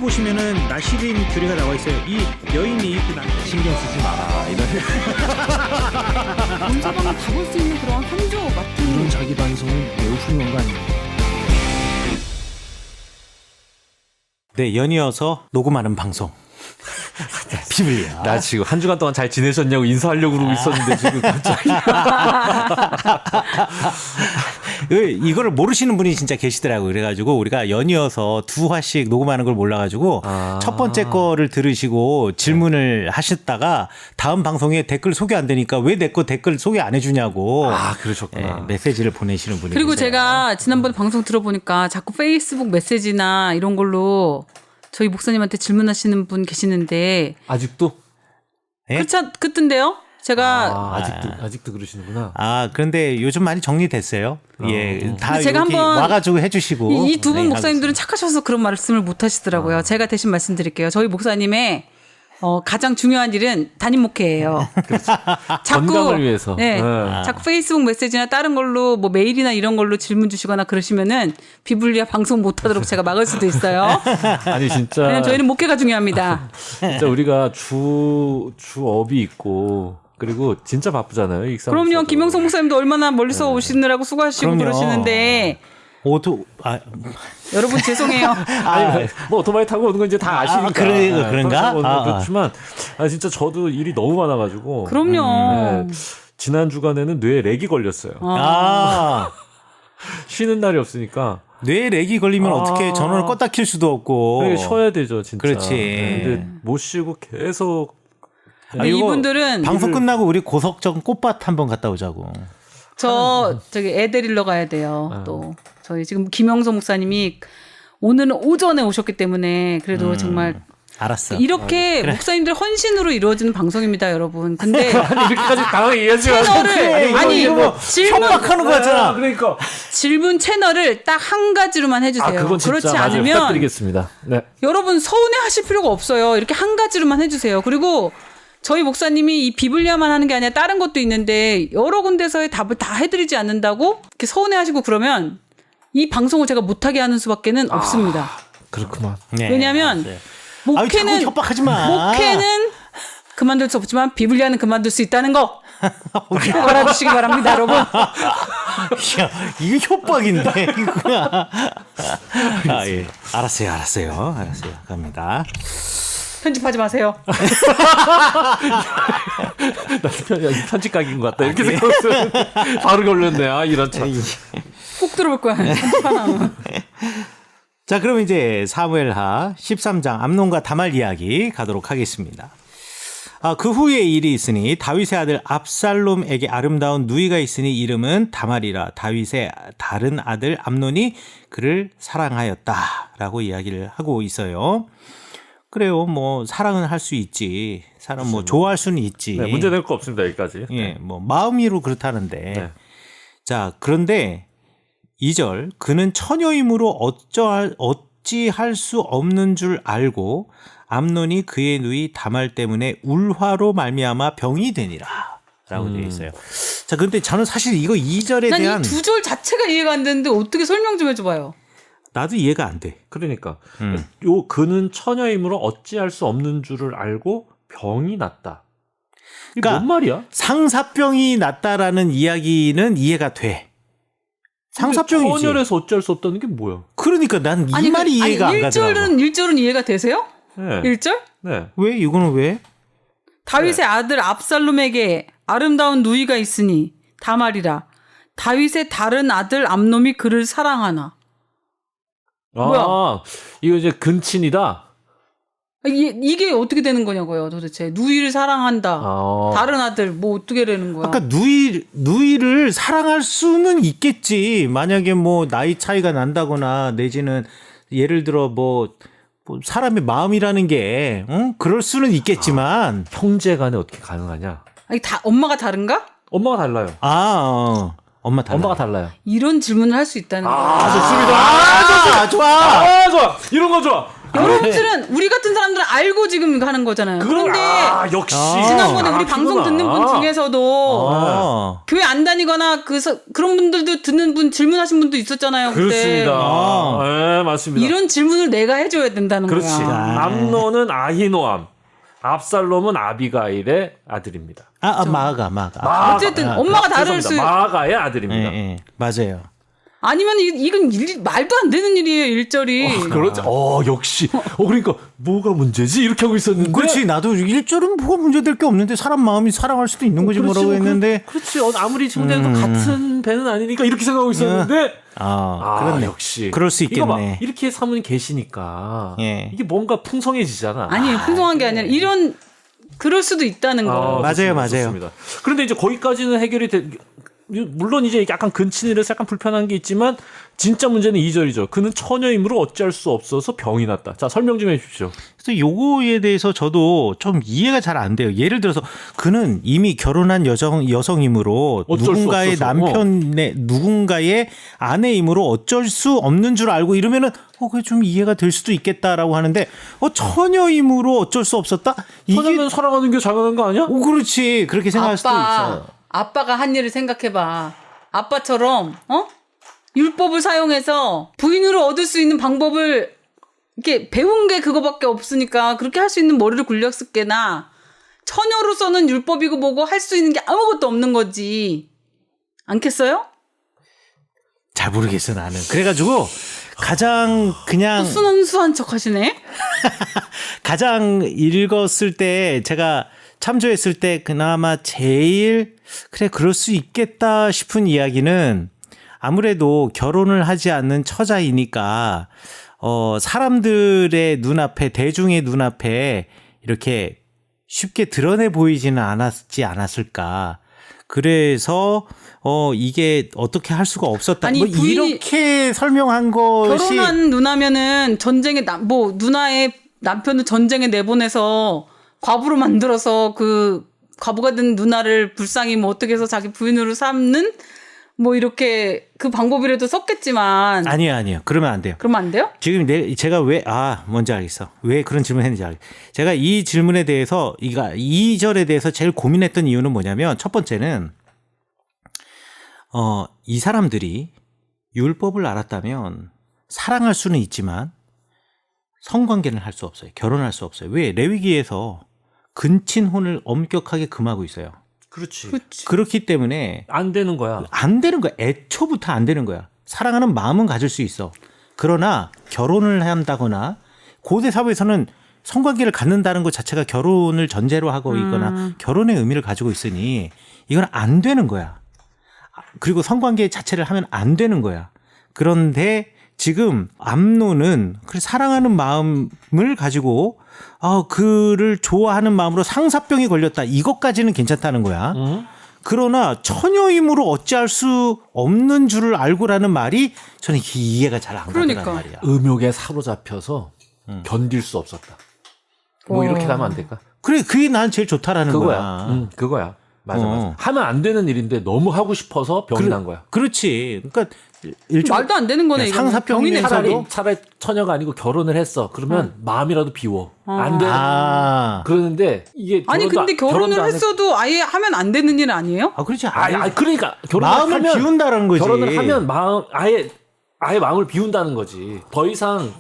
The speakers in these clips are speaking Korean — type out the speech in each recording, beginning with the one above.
보시면은 나시린 교리가 나와 있어요. 이 여인이 그 남자 신경 쓰지 마라 이런 남자방을 다 볼 수 있는 그런 한조 같은 자기 방송은 매우 훌륭한 거 아닙니까? 네, 연이어서 녹음하는 방송. 비블리아. 나 지금 한 주간 동안 잘 지내셨냐고 인사하려고 그러고 있었는데 지금 갑자기 이거를 모르시는 분이 진짜 계시더라고요. 그래가지고 우리가 연이어서 두 화씩 녹음하는 걸 몰라가지고 첫 번째 거를 들으시고 질문을 하셨다가 다음 방송에 댓글 소개 안 되니까 왜 내 거 댓글 소개 안 해주냐고 그러셨구나. 메시지를 보내시는 분이 그리고 계세요. 제가 지난번에 방송 들어보니까 자꾸 페이스북 메시지나 이런 걸로 저희 목사님한테 질문하시는 분 계시는데 아직도 예? 그렇던데요? 제가 아직도 그러시는구나. 그런데 요즘 많이 정리됐어요. 예, 다 제가 여기 한번 와가지고 해주시고 이 두 분 네, 목사님들은 착하셔서 그런 말씀을 못 하시더라고요. 제가 대신 말씀드릴게요. 저희 목사님의 가장 중요한 일은 담임 목회예요. 건강을 위해서. 네, 자꾸 페이스북 메시지나 다른 걸로 뭐 메일이나 이런 걸로 질문 주시거나 그러시면은 비블리아 방송 못하도록 제가 막을 수도 있어요. 아니 진짜. 왜냐면 저희는 목회가 중요합니다. 진짜 우리가 주업이 있고 그리고 진짜 바쁘잖아요. 익산 그럼요. 목사도. 김영성 목사님도 얼마나 멀리서 오시느라고 수고하시고 그럼요. 그러시는데 여러분 죄송해요. 아니 뭐 오토바이 타고 오는 건 이제 다 아시니까. 그런가? 그렇지만 진짜 저도 일이 너무 많아가지고. 그럼요. 지난 주간에는 뇌에 렉이 걸렸어요. 쉬는 날이 없으니까. 뇌에 렉이 걸리면 어떻게 전원을 껐다 킬 수도 없고. 쉬어야 되죠, 진짜. 그렇지. 근데 못 쉬고 계속. 근데 이분들은 방송 끝나고 우리 고석정 꽃밭 한번 갔다 오자고. 저기 애 데리러 가야 돼요. 또 저희 지금 김영성 목사님이 오늘은 오전에 오셨기 때문에 그래도 정말 알았어. 이렇게 목사님들 헌신으로 이루어지는 방송입니다, 여러분. 근데 이렇게까지 강하게 얘기하지 채널을 질문 협박하는 거잖아. 그러니까 질문 채널을 딱 한 가지로만 해주세요. 그건 진짜 그렇지 맞아요. 않으면 부탁드리겠습니다. 네. 여러분 서운해하실 필요가 없어요. 이렇게 한 가지로만 해주세요. 그리고 저희 목사님이 이 비블리아만 하는 게 아니라 다른 것도 있는데 여러 군데서의 답을 다 해드리지 않는다고 이렇게 서운해하시고 그러면 이 방송을 제가 못하게 하는 수밖에는 없습니다. 그렇구만. 네, 왜냐하면 자꾸 목회는 협박하지 마. 목회는 그만둘 수 없지만 비블리아는 그만둘 수 있다는 거 꼭 알아주시기 바랍니다, 여러분. 야, 이거 협박인데 이거야. 예. 알았어요. 갑니다. 편집하지 마세요. 편집 각인 것 같다. 이렇게 생각했어요. 바로 걸렸네. 이런 참. 꼭 들어볼 거야. 편집하나. 자, 그럼 이제 사무엘하 13장 암논과 다말 이야기 가도록 하겠습니다. 그 후에 일이 있으니 다윗의 아들 압살롬에게 아름다운 누이가 있으니 이름은 다말이라. 다윗의 다른 아들 암논이 그를 사랑하였다라고 이야기를 하고 있어요. 그래요. 뭐 사랑은 할 수 있지. 사람 뭐 좋아할 수는 있지. 네, 문제 될 거 없습니다. 여기까지. 예, 뭐 마음이로 그렇다는데. 네. 자, 그런데 2절 그는 처녀이므로 어찌할 수 없는 줄 알고 암논이 그의 누이 다말 때문에 울화로 말미암아 병이 되니라 라고 되어 있어요. 자, 근데 저는 사실 이거 2절에 난 대한 이 두 절 자체가 이해가 안 되는데 어떻게 설명 좀 해줘봐요. 나도 이해가 안 돼. 그러니까 요 그는 처녀이므로 어찌할 수 없는 줄을 알고 병이 났다. 이게 그러니까 뭔 말이야? 상사병이 났다라는 이야기는 이해가 돼. 상사병이지. 처녀에서 어찌할 수 없다는 게 뭐야? 그러니까 난 이 말이 이해가 안 가더라고. 1절은 이해가 되세요? 네. 1절? 네. 왜? 이거는 왜? 다윗의 아들 압살롬에게 아름다운 누이가 있으니 다말이라. 다윗의 다른 아들 암놈이 그를 사랑하나. 뭐야? 이거 이제 근친이다. 이게 어떻게 되는 거냐고요, 도대체. 누이를 사랑한다. 다른 아들 뭐 어떻게 되는 거야? 아까 누이를 사랑할 수는 있겠지. 만약에 뭐 나이 차이가 난다거나 내지는 예를 들어 뭐 사람의 마음이라는 게 그럴 수는 있겠지만 형제간에 어떻게 가능하냐? 아니, 엄마가 다른가? 엄마가 달라요. 엄마 달라. 엄마가 달라요. 이런 질문을 할 수 있다는 거. 좋습니다. 좋아. 좋아. 이런 거 좋아. 여러분들은 우리 같은 사람들은 알고 지금 하는 거잖아요. 그런데 역시 지난번에 우리 방송 듣는 분 중에서도 아. 교회 안 다니거나 그런 분들도 듣는 분 질문하신 분도 있었잖아요. 그때. 그렇습니다. 네, 맞습니다. 이런 질문을 내가 해줘야 된다는 그렇지. 거야. 암논은 아히노암, 압살롬은 아비가일의 아들입니다. 마아가. 어쨌든 엄마가 다를 수. 마아가의 아들입니다. 예, 맞아요. 아니면 이건 말도 안 되는 일이에요. 일절이. 그렇죠. 역시. 그러니까 뭐가 문제지? 이렇게 하고 있었는데. 그렇지. 나도 1절은 뭐가 문제될 게 없는데 사람 마음이 사랑할 수도 있는 거지 뭐라고 했는데. 그렇지. 아무리 형제도 같은 배는 아니니까 이렇게 생각하고 있었는데. 그렇네. 역시. 그럴 수 이거 봐. 있겠네. 이렇게 사모님 계시니까. 예. 이게 뭔가 풍성해지잖아. 아니에요. 풍성한 게 아니라 그럴 수도 있다는 거. 맞아요. 좋습니다. 그런데 이제 거기까지는 해결이 물론 이제 약간 근친이라서 약간 불편한 게 있지만 진짜 문제는 2절이죠. 그는 처녀이므로 어찌할 수 없어서 병이 났다. 자, 설명 좀 해주십시오. 그래서 요거에 대해서 저도 좀 이해가 잘 안 돼요. 예를 들어서 그는 이미 결혼한 여성이므로 어쩔 수 누군가의 없어서. 누군가의 아내이므로 어쩔 수 없는 줄 알고 이러면은 그게 좀 이해가 될 수도 있겠다라고 하는데 처녀이므로 어쩔 수 없었다? 처녀면 사랑하는 게 당연한 거 아니야? 그렇지. 그렇게 생각할 수도 있어요. 아빠가 한 일을 생각해봐. 아빠처럼 율법을 사용해서 부인으로 얻을 수 있는 방법을 이렇게 배운 게 그거밖에 없으니까 그렇게 할 수 있는 머리를 굴렸을 게나 처녀로서는 율법이고 뭐고 할 수 있는 게 아무것도 없는 거지. 않겠어요? 잘 모르겠어 나는. 그래가지고 가장 그냥 순한 척 하시네. 가장 읽었을 때 제가 참조했을 때 그나마 제일 그럴 수 있겠다 싶은 이야기는 아무래도 결혼을 하지 않는 처자이니까 사람들의 눈앞에 대중의 눈앞에 이렇게 쉽게 드러내 보이지는 않았을까. 그래서 이게 어떻게 할 수가 없었다. 아니, 이렇게 설명한 것이 결혼한 누나면은 누나의 남편을 전쟁에 내보내서 과부로 만들어서 그 과부가 된 누나를 불쌍히 어떻게 해서 자기 부인으로 삼는 이렇게 그 방법이라도 썼겠지만. 아니요. 그러면 안 돼요. 그러면 안 돼요? 지금 제가 뭔지 알겠어. 왜 그런 질문 했는지 알겠어. 제가 이 질문에 대해서, 2절에 대해서 제일 고민했던 이유는 뭐냐면, 첫 번째는, 이 사람들이 율법을 알았다면 사랑할 수는 있지만 성관계는 할 수 없어요. 결혼할 수 없어요. 왜? 레위기에서 근친혼을 엄격하게 금하고 있어요. 그렇지. 그렇기 때문에 안 되는 거야. 안 되는 거야. 애초부터 안 되는 거야. 사랑하는 마음은 가질 수 있어. 그러나 결혼을 한다거나 고대 사회에서는 성관계를 갖는다는 것 자체가 결혼을 전제로 하고 있거나 결혼의 의미를 가지고 있으니 이건 안 되는 거야. 그리고 성관계 자체를 하면 안 되는 거야. 그런데 지금 암논은 사랑하는 마음을 가지고 그를 좋아하는 마음으로 상사병이 걸렸다. 이것까지는 괜찮다는 거야. 그러나 처녀임으로 어찌할 수 없는 줄을 알고라는 말이 저는 이해가 잘 안 가더란 말이야. 음욕에 사로잡혀서 견딜 수 없었다. 이렇게 하면 안 될까? 그래, 그게 난 제일 좋다라는 그거야. 거야. 그거야. 맞아. 하면 안 되는 일인데 너무 하고 싶어서 병이 난 거야. 그렇지. 그러니까 말도 안 되는 거네. 상사병이면서도 차라리 처녀가 아니고 결혼을 했어. 그러면 마음이라도 비워. 안 돼. 그러는데 이게 근데 결혼을 했어도 아예 하면 안 되는 일 아니에요? 그렇지. 그러니까 마음을 비운다는 거지. 결혼을 하면 아예 마음을 비운다는 거지. 더 이상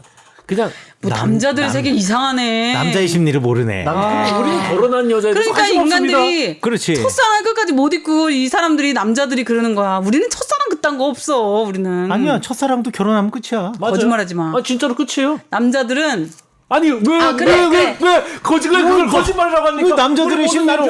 그냥 남자들의 세계 이상하네. 남자의 심리를 모르네. 우리는 결혼한 여자에 그러니까 인간들이 그렇지. 첫사랑을 끝까지 못 잊고 이 사람들이 남자들이 그러는 거야. 우리는 첫사랑 그딴 거 없어. 우리는. 아니야. 첫사랑도 결혼하면 끝이야. 거짓말하지 마. 진짜로 끝이에요. 남자들은 아니 왜 그걸 거짓말이라고 합니까? 남자들의 심리를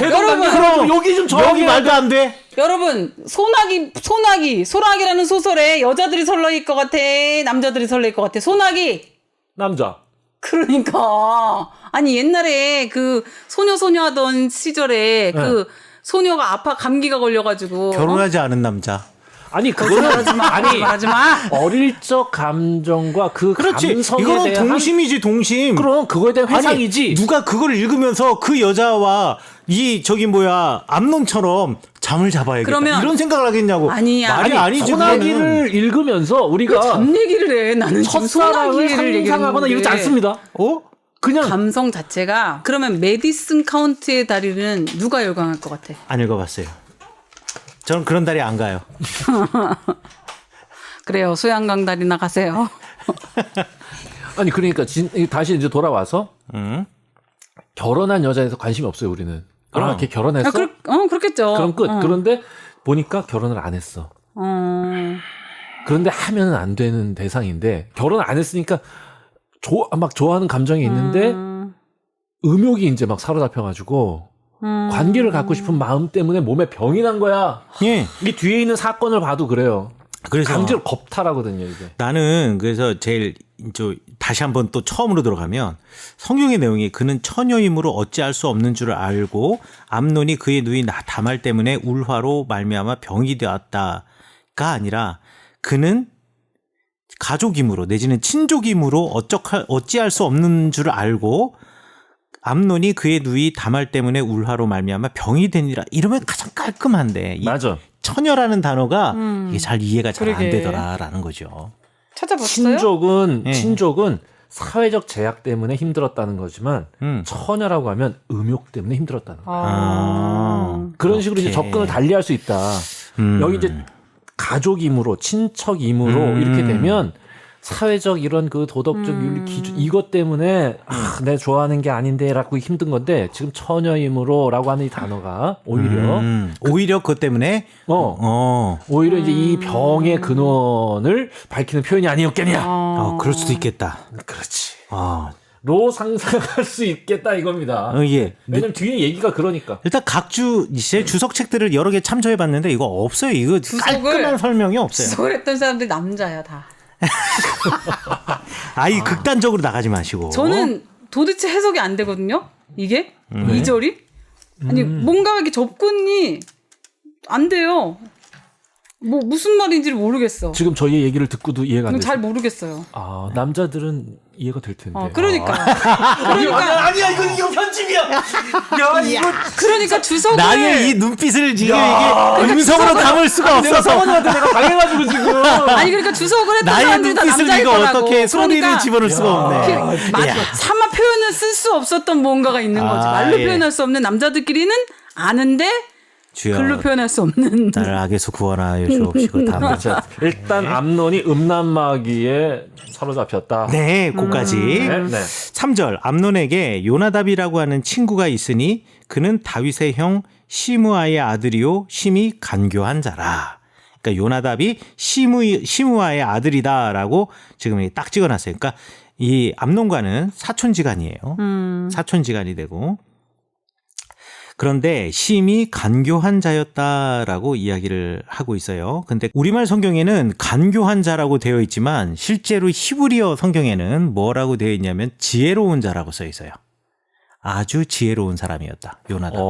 여러분 여기 좀 여기 말도 안 돼. 여러분 소나기라는 소설에 여자들이 설레일 것 같아, 남자들이 설레일 것 같아. 소나기 남자. 그러니까 아니 옛날에 그 소녀 하던 시절에 그 소녀가 감기가 걸려가지고 결혼하지 않은 남자. 아니 그거는 말하지 마. 어릴 적 감정과 그렇지. 감성에 이거는 대한 동심이지 동심. 그럼 그거에 대한 회상이지. 누가 그걸 읽으면서 그 여자와 암논처럼 잠을 잡아야겠다. 그러면- 이런 생각을 하겠냐고. 아니야. 말이 아니지. 그거는. 소나기를 읽으면서 우리가 잠 얘기를 해. 나는 지금 첫사랑을 소나기를 상상하거나 이러지 얘기하는데. 않습니다. 어? 그냥 감성 자체가 그러면 메디슨 카운티의 다리는 누가 열광할 것 같아? 안 읽어봤어요. 저는 그런 다리 안 가요. 그래요. 소양강 다리나 가세요. 아니 그러니까 다시 이제 돌아와서 결혼한 여자에서 관심이 없어요 우리는. 그럼 걔 결혼했어? 그렇겠죠. 그럼 끝. 그런데 보니까 결혼을 안 했어. 그런데 하면은 안 되는 대상인데 결혼을 안 했으니까 막 좋아하는 감정이 있는데 음욕이 이제 막 사로잡혀가지고 관계를 갖고 싶은 마음 때문에 몸에 병이 난 거야. 예. 이 뒤에 있는 사건을 봐도 그래요. 그래서 강제로 겁탈하거든요 이게. 나는 그래서 제일 다시 한번 또 처음으로 들어가면 성경의 내용이 그는 처녀이므로 어찌할 수 없는 줄 알고 암논이 그의 누이 다말 때문에 울화로 말미암아 병이 되었다가 아니라 그는 가족이므로 내지는 친족이므로 어찌할 수 없는 줄 알고 암논이 그의 누이 다말 때문에 울화로 말미암아 병이 되니라. 이러면 가장 깔끔한데 이 맞아. 처녀라는 단어가 이게 잘 이해가 잘 안 그러게. 되더라라는 거죠. 찾아봤어요? 친족은 사회적 제약 때문에 힘들었다는 거지만 처녀라고 하면 음욕 때문에 힘들었다는 거. 그런 식으로 이제 그렇게. 접근을 달리할 수 있다. 여기 이제 가족이므로 친척이므로 이렇게 되면 사회적 이런 그 도덕적 윤리 기준 이것 때문에 내가 좋아하는 게 아닌데라고 힘든 건데 지금 처녀이므로라고 하는 이 단어가 오히려 오히려 그것 때문에 오히려 이제 이 병의 근원을 밝히는 표현이 아니었겠냐. 그럴 수도 있겠다. 그렇지. 아, 로 상상할 수 있겠다 이겁니다. 예. 왜냐면 뒤에 얘기가 그러니까. 일단 제 주석책들을 여러 개 참조해 봤는데 이거 없어요. 이거 깔끔한 설명이 없어요. 주석을 했던 사람들이 남자야 다. 아이 극단적으로 나가지 마시고. 저는 도대체 해석이 안 되거든요. 이게 이 절이 아니 뭔가 이렇게 접근이 안 돼요. 뭐 무슨 말인지를 모르겠어. 지금 저희 얘기를 듣고도 이해가 안 잘 돼요. 모르겠어요. 아 남자들은 이해가 될 텐데. 그러니까 아니야 이거 편집이야. 야 이거 그러니까 주석을 나의 이 눈빛을 지금 야, 이게 음성으로 담을 수가 내가 없어서 성원이한테 내가 당해가지고 지금. 아니 그러니까 주석을 했던 나의 사람들이 다 눈빛을 남자일 이거 거라고. 어떻게 소리를 그러니까 집어넣을 수가 없네. 차마 표현을 쓸 수 없었던 뭔가가 있는 거지. 말로 예. 표현할 수 없는 남자들끼리는 아는데 주여 글로 표현할 수 없는. 나를 악에서 구원하여 주옵시고 다음. 일단 암논이 음란마귀에 사로잡혔다. 네, 고까지. 네. 3절 암논에게 요나답이라고 하는 친구가 있으니 그는 다윗의 형 시므아의 아들이요 심히 간교한 자라. 그러니까 요나답이 시므아의 아들이다라고 지금 딱 찍어놨어요. 그러니까 이 암논과는 사촌지간이에요. 사촌지간이 되고 그런데 심히 간교한 자였다라고 이야기를 하고 있어요. 근데 우리말 성경에는 간교한 자라고 되어 있지만 실제로 히브리어 성경에는 뭐라고 되어 있냐면 지혜로운 자라고 써 있어요. 아주 지혜로운 사람이었다. 요나답.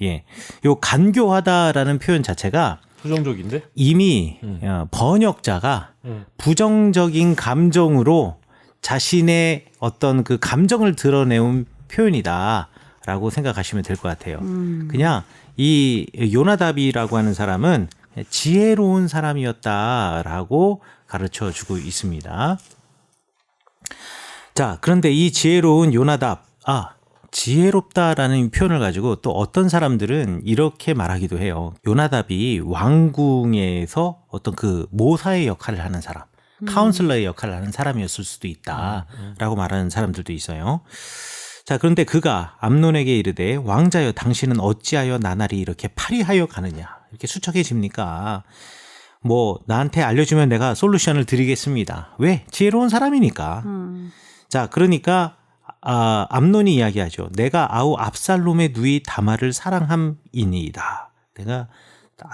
예. 요 간교하다라는 표현 자체가 부정적인데? 이미 번역자가 부정적인 감정으로 자신의 어떤 그 감정을 드러내온 표현이다라고 생각하시면 될 것 같아요. 그냥 이 요나답이라고 하는 사람은 지혜로운 사람이었다라고 가르쳐 주고 있습니다. 자, 그런데 이 지혜로운 요나답, 지혜롭다라는 표현을 가지고 또 어떤 사람들은 이렇게 말하기도 해요. 요나답이 왕궁에서 어떤 그 모사의 역할을 하는 사람, 카운슬러의 역할을 하는 사람이었을 수도 있다라고 말하는 사람들도 있어요. 자, 그런데 그가 암논에게 이르되 왕자여 당신은 어찌하여 나날이 이렇게 파리하여 가느냐 이렇게 수척해집니까? 뭐 나한테 알려주면 내가 솔루션을 드리겠습니다. 왜? 지혜로운 사람이니까. 자, 그러니까 암논이 이야기하죠. 내가 아우 압살롬의 누이 다말을 사랑함이니이다. 내가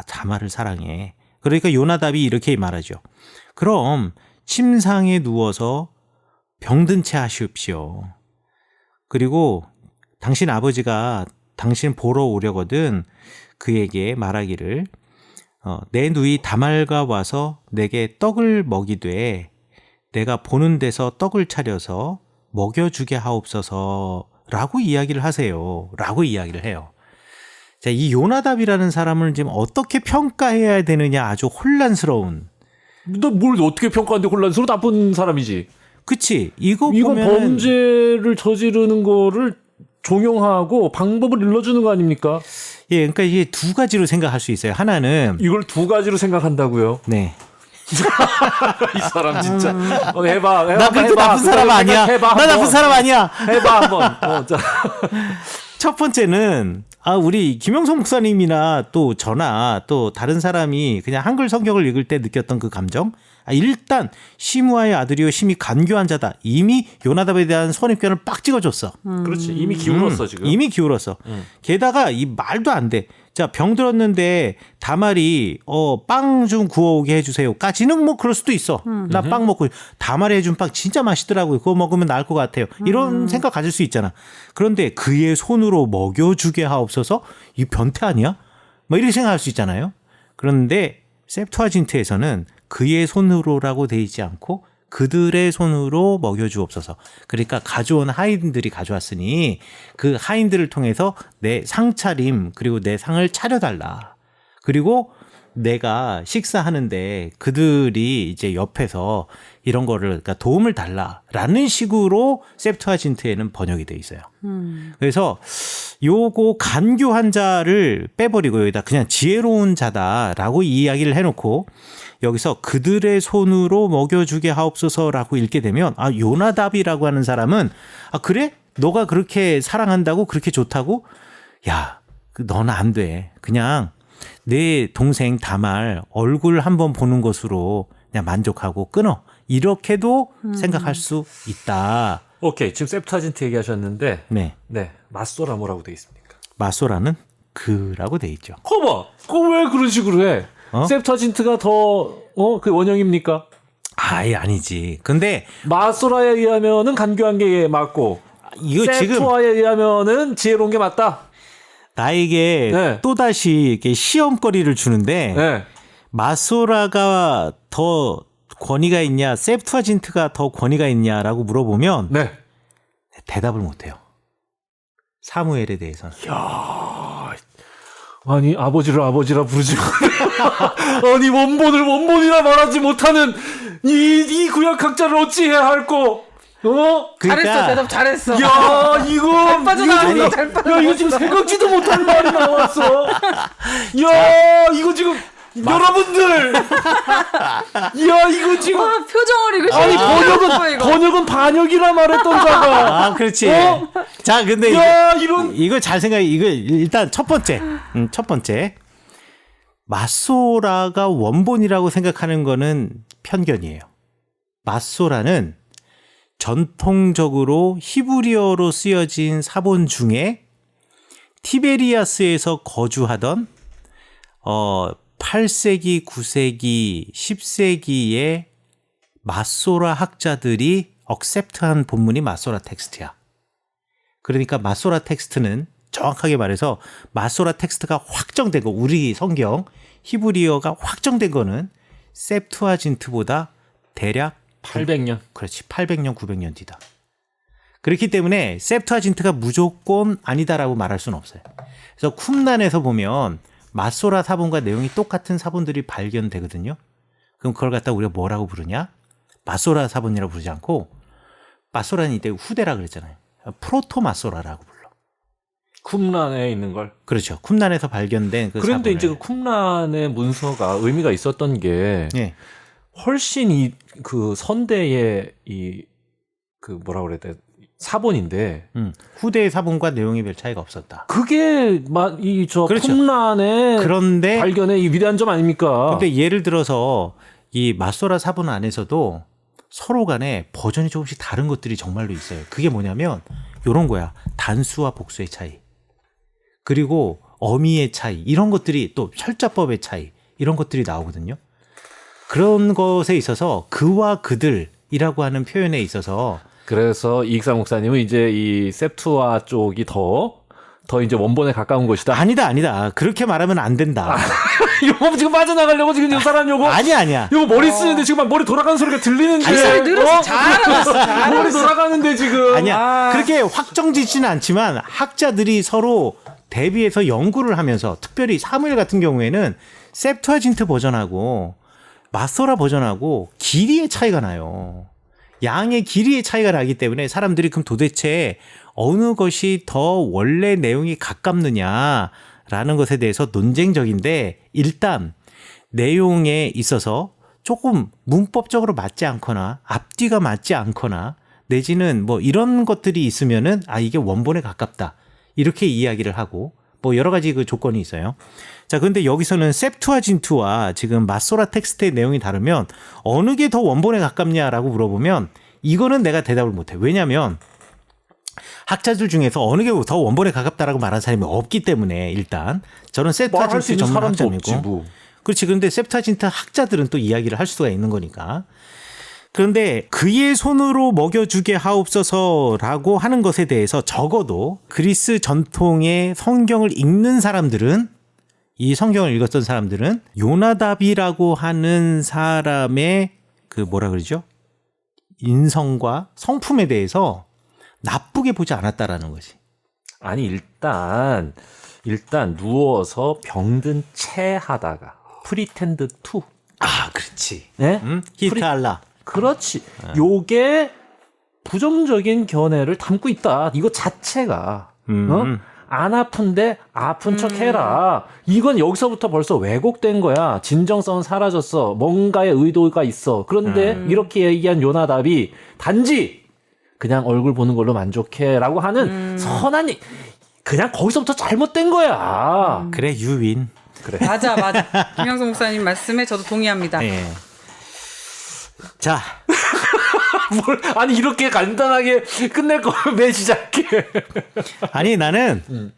다말을 사랑해. 그러니까 요나답이 이렇게 말하죠. 그럼 침상에 누워서 병든 채 하시옵시오. 그리고 당신 아버지가 당신 보러 오려거든 그에게 말하기를 내 누이 다말과 와서 내게 떡을 먹이되 내가 보는 데서 떡을 차려서 먹여주게 하옵소서라고 이야기를 하세요. 라고 이야기를 해요. 자, 이 요나답이라는 사람을 지금 어떻게 평가해야 되느냐 아주 혼란스러운. 너 뭘 어떻게 평가하는데 혼란스러워? 나쁜 사람이지. 그치? 이거 이건 보면은 범죄를 저지르는 거를 종용하고 방법을 일러주는 거 아닙니까? 예, 그러니까 이게 두 가지로 생각할 수 있어요. 하나는 이걸 두 가지로 생각한다고요? 네. 이 사람 진짜. 해봐. 나 그렇게 나쁜 사람 아니야. 나 나쁜 사람 아니야. 해봐 한번. 자. 첫 번째는 우리 김영성 목사님이나 또 저나 또 다른 사람이 그냥 한글 성경을 읽을 때 느꼈던 그 감정. 일단 시므아의 아들이요 심히 간교한 자다. 이미 요나답에 대한 선입견을 빡 찍어줬어. 그렇지. 이미 기울었어 지금. 이미 기울었어. 게다가 이 말도 안 돼. 자, 병 들었는데 다말이 빵 좀 구워오게 해주세요까지는 뭐 그럴 수도 있어. 나 빵 먹고 다말이 해준 빵 진짜 맛있더라고요. 그거 먹으면 나을 것 같아요. 이런 생각 가질 수 있잖아. 그런데 그의 손으로 먹여주게 하옵소서. 이 변태 아니야? 뭐 이렇게 생각할 수 있잖아요. 그런데 septuagin트에서는 그의 손으로라고 돼 있지 않고 그들의 손으로 먹여주옵소서. 그러니까 가져온 하인들이 가져왔으니 그 하인들을 통해서 내 상차림 그리고 내 상을 차려달라. 그리고 내가 식사하는데 그들이 이제 옆에서 이런 거를 그러니까 도움을 달라라는 식으로 septuagin트에는 번역이 돼 있어요. 그래서 요거 간교한 자를 빼버리고 여기다 그냥 지혜로운 자다라고 이야기를 해놓고 여기서 그들의 손으로 먹여주게 하옵소서라고 읽게 되면 요나답이라고 하는 사람은 그래? 너가 그렇게 사랑한다고 그렇게 좋다고? 야, 너는 안 돼. 그냥 내 동생 다말 얼굴 한번 보는 것으로 그냥 만족하고 끊어. 이렇게도 생각할 수 있다. 오케이. 지금 septuagin트 얘기하셨는데 네. 네. 맞소라 뭐라고 돼 있습니까? 마소라는 그라고 돼 있죠. 커버. 그거 왜 그런 식으로 해? septuagin트가 더 그 원형입니까? 아예 아니지. 근데 마소라에 의하면은 간교한 게 맞고 이거 지금 septua에 의하면은 지혜로운 게 맞다. 나에게 네. 또다시 이렇게 시험거리를 주는데 네. 마소라가 더 권위가 있냐, septuagin트가 더 권위가 있냐라고 물어보면 네. 대답을 못해요. 사무엘에 대해서는. 야, 아니 아버지를 아버지라 부르지 아니 원본이라 말하지 못하는 이 구약학자를 어찌해야 할꼬? 잘했어. 대답 잘했어. 야 이거 빠져나가니 잘 야 이거 지금 생각지도 못한 말이 나왔어. 야 이거 지금 여러분들 야 이거 지금 표정을 이거 아니 이거. 번역은 반역이라 말했던 자가 그렇지. 자, 근데 야 이런 이거 잘 생각해. 이거 일단 첫 번째. 마소라가 원본이라고 생각하는 거는 편견이에요. 마소라는 전통적으로 히브리어로 쓰여진 사본 중에 티베리아스에서 거주하던 8세기, 9세기, 10세기의 마소라 학자들이 억셉트한 본문이 마소라 텍스트야. 그러니까 마소라 텍스트는 정확하게 말해서 마소라 텍스트가 확정되고 우리 성경 히브리어가 확정된 거는 septuagin트보다 대략 800년. 그렇지. 800년, 900년 뒤다. 그렇기 때문에 septuagin트가 무조건 아니다라고 말할 수는 없어요. 그래서 쿰란에서 보면 마소라 사본과 내용이 똑같은 사본들이 발견되거든요. 그럼 그걸 갖다 우리가 뭐라고 부르냐? 마소라 사본이라고 부르지 않고 마소라는 이때 후대라 그랬잖아요. 프로토 마소라라고 불러. 쿰란에 있는 걸. 그렇죠. 쿰란에서 발견된 그 그런데 사본을. 이제 그 쿰란의 문서가 의미가 있었던 게 예. 훨씬 그 선대의 그 뭐라 그래야 돼 사본인데 후대의 사본과 내용이 별 차이가 없었다. 그게 저 그렇죠. 쿰란의 그런데 발견의 이 위대한 점 아닙니까? 근데 예를 들어서 이 마소라 사본 안에서도 서로 간에 버전이 조금씩 다른 것들이 정말로 있어요. 그게 뭐냐면 요런 거야. 단수와 복수의 차이. 그리고 어미의 차이. 이런 것들이 또 철자법의 차이. 이런 것들이 나오거든요. 그런 것에 있어서 그와 그들이라고 하는 표현에 있어서 그래서 이익상 목사님은 이제 이 septu아 쪽이 더 이제 원본에 가까운 것이다. 아니다. 그렇게 말하면 안 된다. 이거 지금 빠져나가려고 지금 이 사람 요거 아니야. 이거 머리 쓰는데 지금 막 머리 돌아가는 소리가 들리는데. 아니, 소리 늘었어. 잘하고 머리 돌아가는데 지금. 아니야. 그렇게 확정짓지는 않지만 학자들이 서로 대비해서 연구를 하면서 특별히 사무엘 같은 경우에는 셉투아진트 버전하고 마소라 버전하고 길이의 차이가 나요. 양의 길이의 차이가 나기 때문에 사람들이 그럼 도대체 어느 것이 더 원래 내용이 가깝느냐라는 것에 대해서 논쟁적인데 일단 내용에 있어서 조금 문법적으로 맞지 않거나 앞뒤가 맞지 않거나 내지는 뭐 이런 것들이 있으면은 아 이게 원본에 가깝다 이렇게 이야기를 하고 뭐 여러 가지 그 조건이 있어요. 자, 그런데 여기서는 셉투아진트와 지금 마소라 텍스트의 내용이 다르면 어느 게 더 원본에 가깝냐라고 물어보면 이거는 내가 대답을 못해. 왜냐하면 학자들 중에서 어느 게 더 원본에 가깝다라고 말하는 사람이 없기 때문에 일단 저는 말할 수 셉투아진트 있는 전문 사람도 학자이고 없지 뭐. 그렇지. 그런데 셉투아진트 학자들은 또 이야기를 할 수가 있는 거니까. 그런데 그의 손으로 먹여주게 하옵소서라고 하는 것에 대해서 적어도 그리스 전통의 성경을 읽는 사람들은 이 성경을 읽었던 사람들은 요나답이라고 하는 사람의 그 뭐라 그러죠? 인성과 성품에 대해서 나쁘게 보지 않았다라는 것이. 아니 일단 누워서 병든 채 하다가 프리텐드 투. 아, 그렇지. 네? 히트알라. 그렇지. 요게 부정적인 견해를 담고 있다. 이거 자체가 안 아픈데 아픈 척 해라. 이건 여기서부터 벌써 왜곡된 거야. 진정성은 사라졌어. 뭔가의 의도가 있어. 그런데 이렇게 얘기한 요나답이 단지 그냥 얼굴 보는 걸로 만족해라고 하는 선한 그냥 거기서부터 잘못된 거야. 그래, 유윈. 그래. 맞아. 김영수 목사님 말씀에 저도 동의합니다. 예. 자, 뭘 아니 이렇게 간단하게 끝낼 거면 왜 시작해? 아니 나는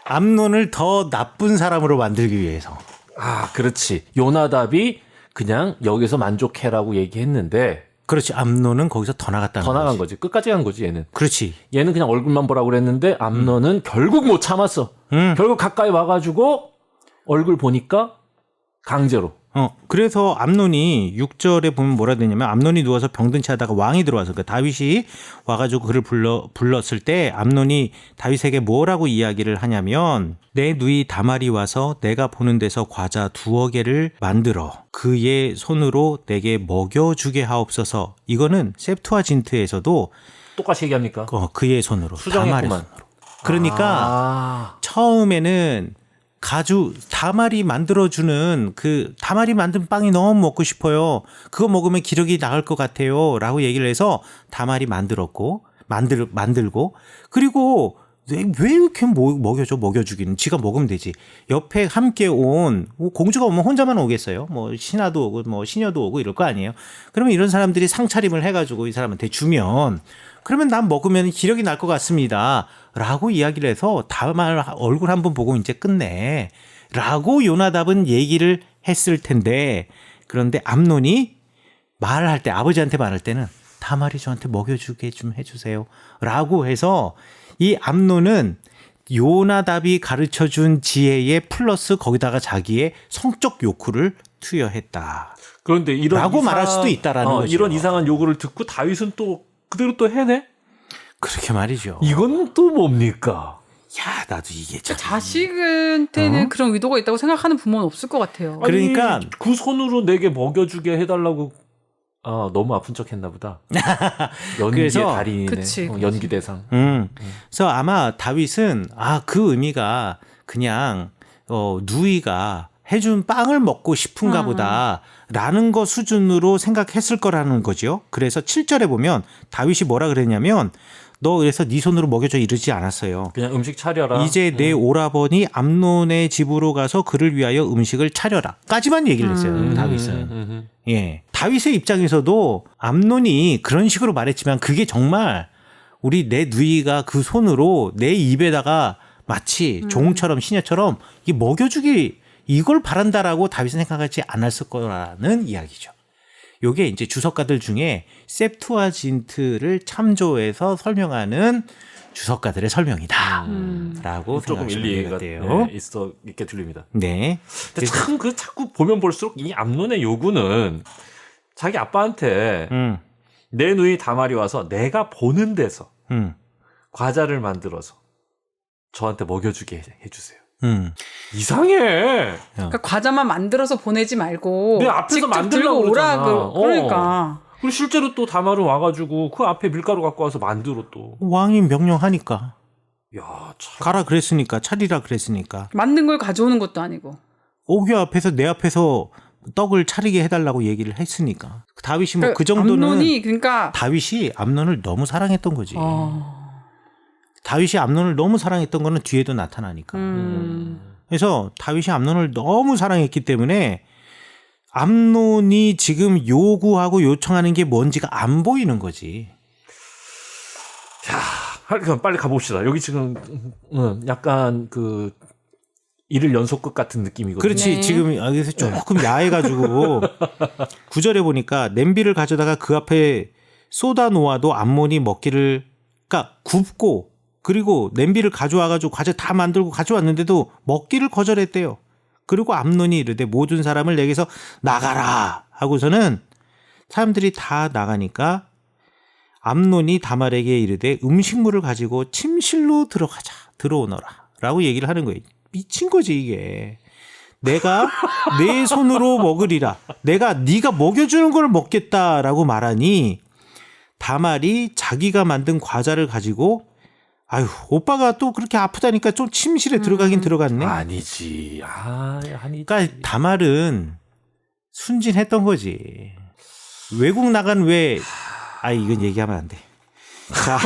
암논을 더 나쁜 사람으로 만들기 위해서. 아, 그렇지. 요나답이 그냥 여기서 만족해라고 얘기했는데 그렇지. 암논은 거기서 더 나갔다는 더 나간 거지. 거지. 끝까지 간 거지, 얘는. 그렇지. 얘는 그냥 얼굴만 보라고 그랬는데 암논은 결국 못 참았어. 결국 가까이 와가지고 얼굴 보니까 강제로. 그래서 암논이 6절에 보면 뭐라 되냐면 암논이 누워서 병든 채 하다가 왕이 들어와서 그 다윗이 와가지고 그를 불렀을 때 암논이 다윗에게 뭐라고 이야기를 하냐면 내 누이 다말이 와서 내가 보는 데서 과자 2개를 만들어 그의 손으로 내게 먹여주게 하옵소서. 이거는 셉투아진트에서도 똑같이 얘기합니까? 그의 손으로 다말의 수정했구만. 손으로. 그러니까 처음에는 가주 다말이 만들어주는 그 다말이 만든 빵이 너무 먹고 싶어요. 그거 먹으면 기력이 나갈 것 같아요. 라고 얘기를 해서 다말이 만들고 그리고 왜 이렇게 먹여주기는 지가 먹으면 되지. 옆에 함께 온 공주가 오면 혼자만 오겠어요. 뭐 신하도 오고 뭐 시녀도 오고 이럴 거 아니에요. 그러면 이런 사람들이 상차림을 해가지고 이 사람한테 주면 그러면 난 먹으면 기력이 날 것 같습니다. 라고 이야기를 해서 다말 얼굴 한번 보고 이제 끝내. 라고 요나답은 얘기를 했을 텐데 그런데 암논이 말할 때 아버지한테 말할 때는 다말이 저한테 먹여주게 좀 해주세요. 라고 해서 이 암논은 요나답이 가르쳐준 지혜에 플러스 거기다가 자기의 성적 욕구를 투여했다. 그런데 이런 라고 말할 수도 있다라는 거죠. 이런 이상한 요구를 듣고 다윗은 또 그대로 또 해내? 그렇게 말이죠. 이건 또 뭡니까? 야, 나도 이게 참. 자식한테는 그런 의도가 있다고 생각하는 부모는 없을 것 같아요. 그러니까 아니, 그 손으로 내게 먹여주게 해달라고 너무 아픈 척했나 보다. 연기의 그래서 달인이네. 그치. 연기 대상. 그래서 아마 다윗은 그 의미가 그냥 누이가 해준 빵을 먹고 싶은가 보다라는 거 수준으로 생각했을 거라는 거죠. 그래서 7절에 보면 다윗이 뭐라 그랬냐면 너 그래서 네 손으로 먹여줘 이러지 않았어요. 그냥 음식 차려라. 이제 내 오라버니 암논의 집으로 가서 그를 위하여 음식을 차려라. 까지만 얘기를 했어요. 다윗은. 예. 다윗의 입장에서도 암논이 그런 식으로 말했지만 그게 정말 우리 내 누이가 그 손으로 내 입에다가 마치 종처럼 시녀처럼 이 먹여주기 이걸 바란다라고 다윗은 생각하지 않았을 거라는 이야기죠. 요게 이제 주석가들 중에 셉투아진트를 참조해서 설명하는 주석가들의 설명이다. 라고 조금 일리가 돼요. 있게 들립니다. 네. 근데 참 자꾸 보면 볼수록 이 암논의 요구는 자기 아빠한테 내 누이 다말이 와서 내가 보는 데서 과자를 만들어서 저한테 먹여주게 해주세요. 이상해. 그러니까 과자만 만들어서 보내지 말고 내 앞에서 직접 만들라고 들고 오라. 그러잖아. 그러니까. 그리고 실제로 또 다말은 와가지고 그 앞에 밀가루 갖고 와서 만들어 또. 왕이 명령하니까. 야, 참. 가라 그랬으니까, 차리라 그랬으니까. 만든 걸 가져오는 것도 아니고. 오교 앞에서 내 앞에서 떡을 차리게 해달라고 얘기를 했으니까. 다윗이 뭐 그 정도는 암논이 그러니까 다윗이 암논을 너무 사랑했던 거지. 다윗이 암논을 너무 사랑했던 거는 뒤에도 나타나니까. 그래서 다윗이 암논을 너무 사랑했기 때문에 암논이 지금 요구하고 요청하는 게 뭔지가 안 보이는 거지. 그럼 빨리 가봅시다. 여기 지금 약간 그 일을 연속극 같은 느낌이거든요. 그렇지. 네. 지금 여기서 조금 야해가지고 구절에 보니까 냄비를 가져다가 그 앞에 쏟아 놓아도 암몬이 먹기를, 그러니까 굽고 그리고 냄비를 가져와가지고 과자 다 만들고 가져왔는데도 먹기를 거절했대요. 그리고 암논이 이르되 모든 사람을 내게서 나가라 하고서는 사람들이 다 나가니까 암논이 다말에게 이르되 음식물을 가지고 침실로 들어오너라 라고 얘기를 하는 거예요. 미친 거지 이게. 내가 내 손으로 먹으리라. 네가 먹여주는 걸 먹겠다라고 말하니 다말이 자기가 만든 과자를 가지고 아유 오빠가 또 그렇게 아프다니까 좀 침실에 들어가긴 들어갔네. 아니지. 아니지. 그러니까 다말은 순진했던 거지. 외국 나간 이건 얘기하면 안 돼. 자,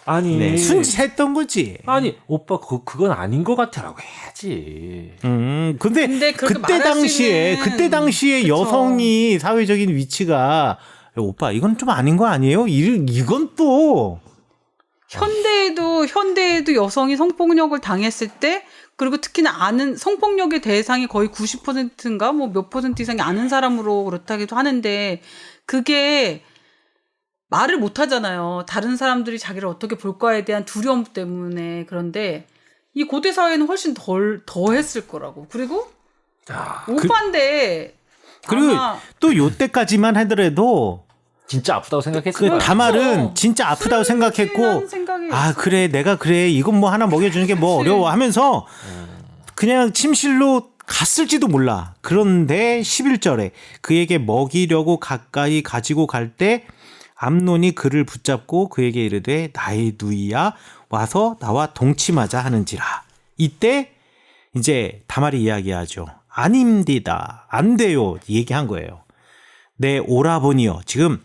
아니. 네, 순진했던 거지. 아니, 오빠 그건 아닌 것 같아라고 해야지. 근데 그렇게 그때 말할 수 당시에 있는- 그때 당시에 그쵸. 여성이 사회적인 위치가 오빠 이건 좀 아닌 거 아니에요? 이건 또 현대에도 여성이 성폭력을 당했을 때 그리고 특히나 아는 성폭력의 대상이 거의 90%인가 뭐 몇 퍼센트 이상이 아는 사람으로 그렇다기도 하는데 그게 말을 못 하잖아요. 다른 사람들이 자기를 어떻게 볼까에 대한 두려움 때문에. 그런데 이 고대 사회는 훨씬 더 했을 거라고. 그리고 오빠인데 그리고 아마 또 요때까지만 하더라도 진짜 아프다고 생각했을 그 거야. 다말은 진짜 아프다고 생각했고 순진한 생각이 그래 내가 그래 이건 뭐 하나 먹여주는 게 뭐 그치. 어려워 하면서 그냥 침실로 갔을지도 몰라. 그런데 11절에 그에게 먹이려고 가까이 가지고 갈 때 암논이 그를 붙잡고 그에게 이르되 나의 누이야 와서 나와 동침하자 하는지라. 이때 이제 다말이 이야기하죠. 아닙니다. 안 돼요. 얘기한 거예요. 내 오라버니요. 지금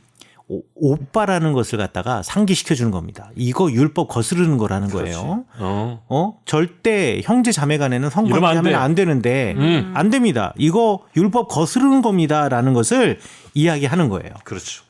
오빠라는 것을 갖다가 상기시켜주는 겁니다. 이거 율법 거스르는 거라는 거예요. 절대 형제 자매 간에는 이러면 안 성관계하면 돼. 안 되는데 안 됩니다. 이거 율법 거스르는 겁니다라는 것을 이야기하는 거예요. 그렇죠.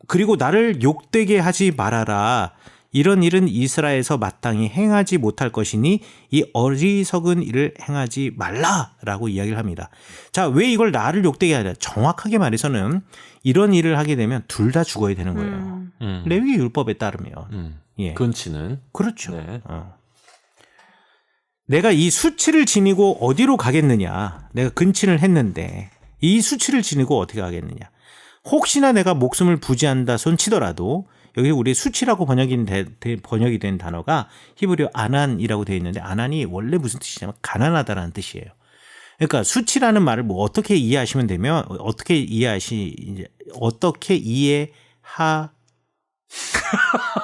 그리고 나를 욕되게 하지 말아라. 이런 일은 이스라엘에서 마땅히 행하지 못할 것이니 이 어리석은 일을 행하지 말라라고 이야기를 합니다. 자, 왜 이걸 나를 욕되게 하냐? 정확하게 말해서는 이런 일을 하게 되면 둘 다 죽어야 되는 거예요. 레위기 율법에 따르면. 예. 근치는. 그렇죠. 네. 내가 이 수치를 지니고 어디로 가겠느냐? 내가 근친을 했는데 이 수치를 지니고 어떻게 가겠느냐? 혹시나 내가 목숨을 부지한다 손치더라도 여기 우리 수치라고 번역이 된 단어가 히브리어 아난이라고 되어 있는데 아난이 원래 무슨 뜻이냐면 가난하다라는 뜻이에요. 그러니까 수치라는 말을 뭐 어떻게 이해하시면 되면 어떻게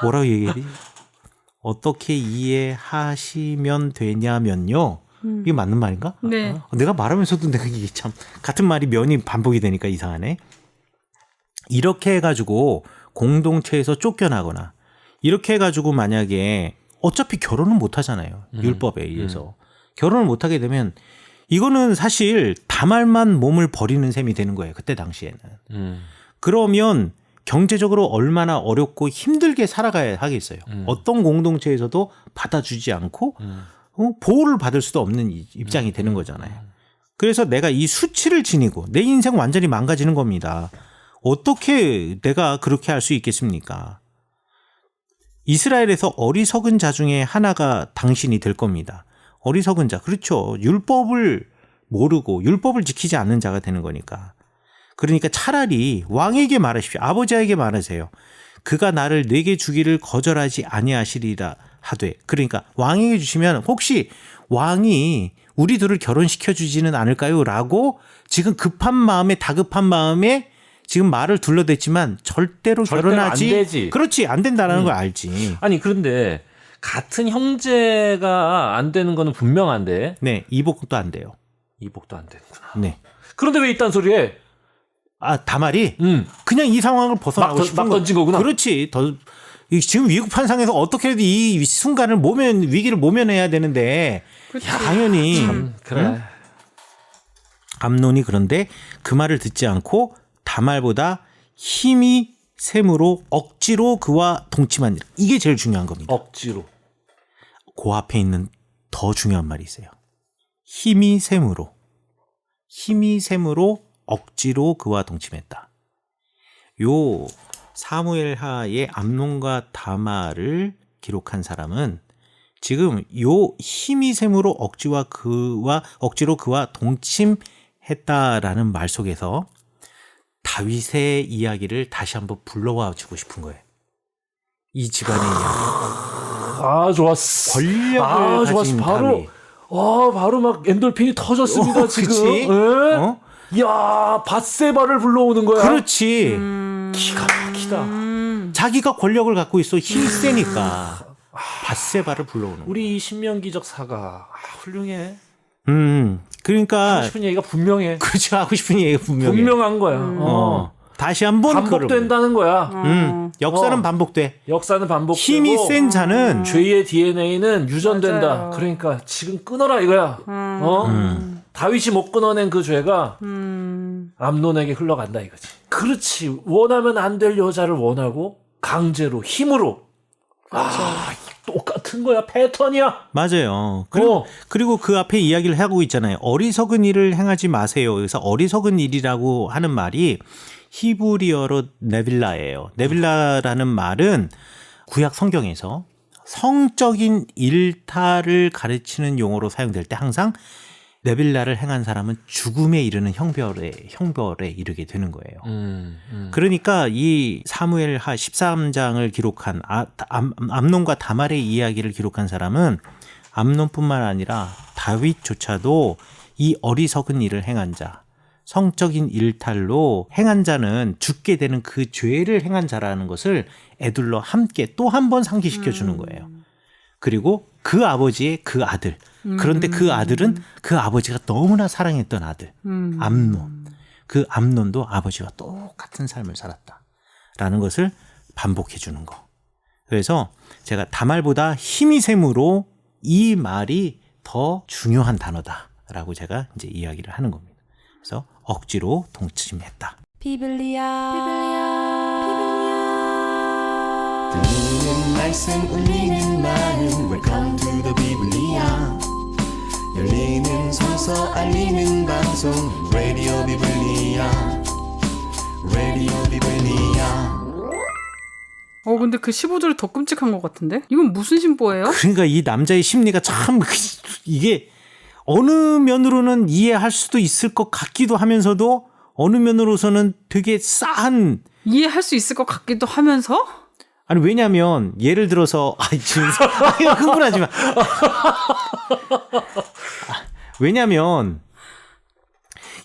뭐라고 얘기해야 어떻게 이해하시면 되냐면요. 이게 맞는 말인가? 네. 내가 말하면서도 내가 이게 참 같은 말이 면이 반복이 되니까 이상하네. 이렇게 해가지고 공동체에서 쫓겨나거나 이렇게 해가지고 만약에 어차피 결혼은 못 하잖아요. 율법에 의해서. 결혼을 못 하게 되면 이거는 사실 다말만 몸을 버리는 셈이 되는 거예요. 그때 당시에는. 그러면 경제적으로 얼마나 어렵고 힘들게 살아가야 하겠어요. 어떤 공동체에서도 받아주지 않고 보호를 받을 수도 없는 입장이 되는 거잖아요. 그래서 내가 이 수치를 지니고 내 인생 완전히 망가지는 겁니다. 어떻게 내가 그렇게 할 수 있겠습니까? 이스라엘에서 어리석은 자 중에 하나가 당신이 될 겁니다. 어리석은 자. 그렇죠. 율법을 모르고 율법을 지키지 않는 자가 되는 거니까. 그러니까 차라리 왕에게 말하십시오. 아버지에게 말하세요. 그가 나를 내게 주기를 거절하지 아니하시리라 하되. 그러니까 왕에게 주시면 혹시 왕이 우리 둘을 결혼시켜 주지는 않을까요? 라고 지금 급한 마음에 다급한 마음에 지금 말을 둘러댔지만 절대로 결혼하지. 안 되지. 그렇지. 안 된다라는 걸 알지. 아니 그런데 같은 형제가 안 되는 거는 분명한데 네. 이복도 안 돼요. 이복도 안 되는구나. 네. 그런데 왜 이딴 소리 해? 아, 다말이 그냥 이 상황을 벗어나고 싶은 막 던진 거구나. 그렇지. 지금 위급 환상에서 어떻게든 이 순간을 위기를 모면해야 되는데 당연히 그래. 응? 암논이 그런데 그 말을 듣지 않고 다말보다 힘이 셈으로 억지로 그와 동침한 일. 이게 제일 중요한 겁니다. 억지로. 그 앞에 있는 더 중요한 말이 있어요. 힘이 셈으로 억지로 그와 동침했다. 요 사무엘하의 암논과 다말을 기록한 사람은 지금 요 힘이 셈으로 억지로 그와 동침했다라는 말 속에서 다윗의 이야기를 다시 한번 불러와 주고 싶은 거예요. 이 집안의 이야기. 아 좋았어. 권력을 가진 바로 다윗. 바로 막 엔돌핀이 터졌습니다 지금. 그치? 예? 야 밧세바를 불러오는 거야. 그렇지. 기가 막히다. 자기가 권력을 갖고 있어. 힘이 세니까. 밧세바를 불러오는 거야. 우리 이 신명기적 사가 훌륭해. 그러니까 하고 싶은 얘기가 분명해. 그렇죠. 하고 싶은 얘기가 분명해. 분명한 거야. 다시 한번 반복된다는 거야. 역사는 반복돼. 역사는 반복되고 힘이 센 자는 죄의 DNA는 유전된다. 맞아요. 그러니까 지금 끊어라 이거야. 다윗이 못 끊어낸 그 죄가 암논에게 흘러간다 이거지. 그렇지. 원하면 안 될 여자를 원하고 강제로 힘으로. 똑같은 거야. 패턴이야. 맞아요. 어. 그리고 그 앞에 이야기를 하고 있잖아요. 어리석은 일을 행하지 마세요. 그래서 어리석은 일이라고 하는 말이 히브리어로 네빌라예요. 네빌라라는 말은 구약 성경에서 성적인 일탈을 가르치는 용어로 사용될 때 항상 네빌라를 행한 사람은 죽음에 이르는 형벌에 이르게 되는 거예요. 그러니까 이 사무엘하 13장을 기록한 암논과 다말의 이야기를 기록한 사람은 암논뿐만 아니라 다윗조차도 이 어리석은 일을 행한 자, 성적인 일탈로 행한 자는 죽게 되는 그 죄를 행한 자라는 것을 애둘러 함께 또 한 번 상기시켜 주는 거예요. 그리고 그 아버지의 그 아들. 그런데 그 아들은 그 아버지가 너무나 사랑했던 아들. 암논. 그 암논도 아버지와 똑같은 삶을 살았다라는 것을 반복해 주는 거. 그래서 제가 다말보다 힘이 셈으로 이 말이 더 중요한 단어다라고 제가 이제 이야기를 하는 겁니다. 그래서 억지로 동침했다. 들리는 말씀 울리는 마음 Welcome to the 비블리아 열리는 성서 알리는 방송 Radio 비블리아 Radio 비블리아 근데 그 15절이 더 끔찍한 것 같은데? 이건 무슨 신보예요? 그러니까 이 남자의 심리가 참 이게 어느 면으로는 이해할 수도 있을 것 같기도 하면서도 어느 면으로서는 되게 싸한 이해할 수 있을 것 같기도 하면서? 아니 왜냐면 예를 들어서 지금 흥분하지 마. 왜냐면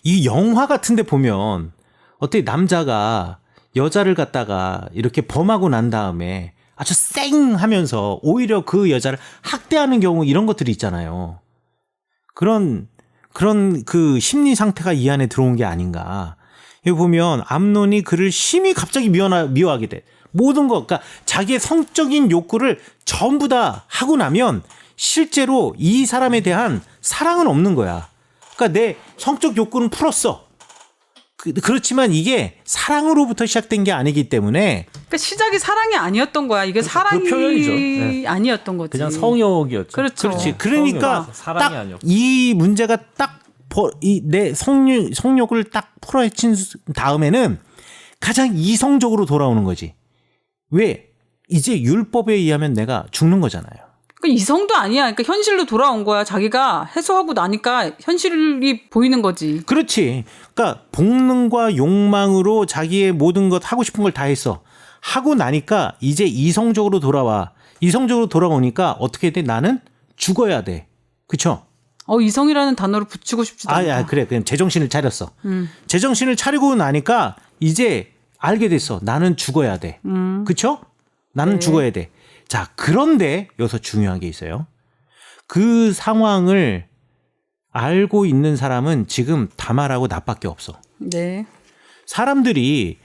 이 영화 같은데 보면 어떻게 남자가 여자를 갖다가 이렇게 범하고 난 다음에 아주 쌩 하면서 오히려 그 여자를 학대하는 경우 이런 것들이 있잖아요. 그런 그 심리 상태가 이 안에 들어온 게 아닌가. 여기 보면 암논이 그를 심히 갑자기 미워하게 돼. 모든 것, 그러니까 자기의 성적인 욕구를 전부 다 하고 나면 실제로 이 사람에 대한 사랑은 없는 거야. 그러니까 내 성적 욕구는 풀었어. 그렇지만 이게 사랑으로부터 시작된 게 아니기 때문에. 그러니까 시작이 사랑이 아니었던 거야. 이게 사랑이 그 표현이죠. 네. 아니었던 거지. 그냥 성욕이었죠. 그렇죠. 그렇지. 그러니까 사랑이 딱 아니었고. 이 문제가 딱 내 성욕을 딱 풀어헤친 다음에는 가장 이성적으로 돌아오는 거지. 왜? 이제 율법에 의하면 내가 죽는 거잖아요. 그러니까 이성도 아니야. 그러니까 현실로 돌아온 거야. 자기가 해소하고 나니까 현실이 보이는 거지. 그렇지. 그러니까 본능과 욕망으로 자기의 모든 것 하고 싶은 걸 다 했어. 하고 나니까 이제 이성적으로 돌아와. 이성적으로 돌아오니까 어떻게 돼? 나는 죽어야 돼. 그쵸? 이성이라는 단어를 붙이고 싶지도 않다. 그래. 그냥 제정신을 차렸어. 제정신을 차리고 나니까 이제 알게 됐어. 나는 죽어야 돼. 그쵸? 나는 네. 죽어야 돼. 자, 그런데 여기서 중요한 게 있어요. 그 상황을 알고 있는 사람은 지금 다말하고 나밖에 없어. 네. 사람들이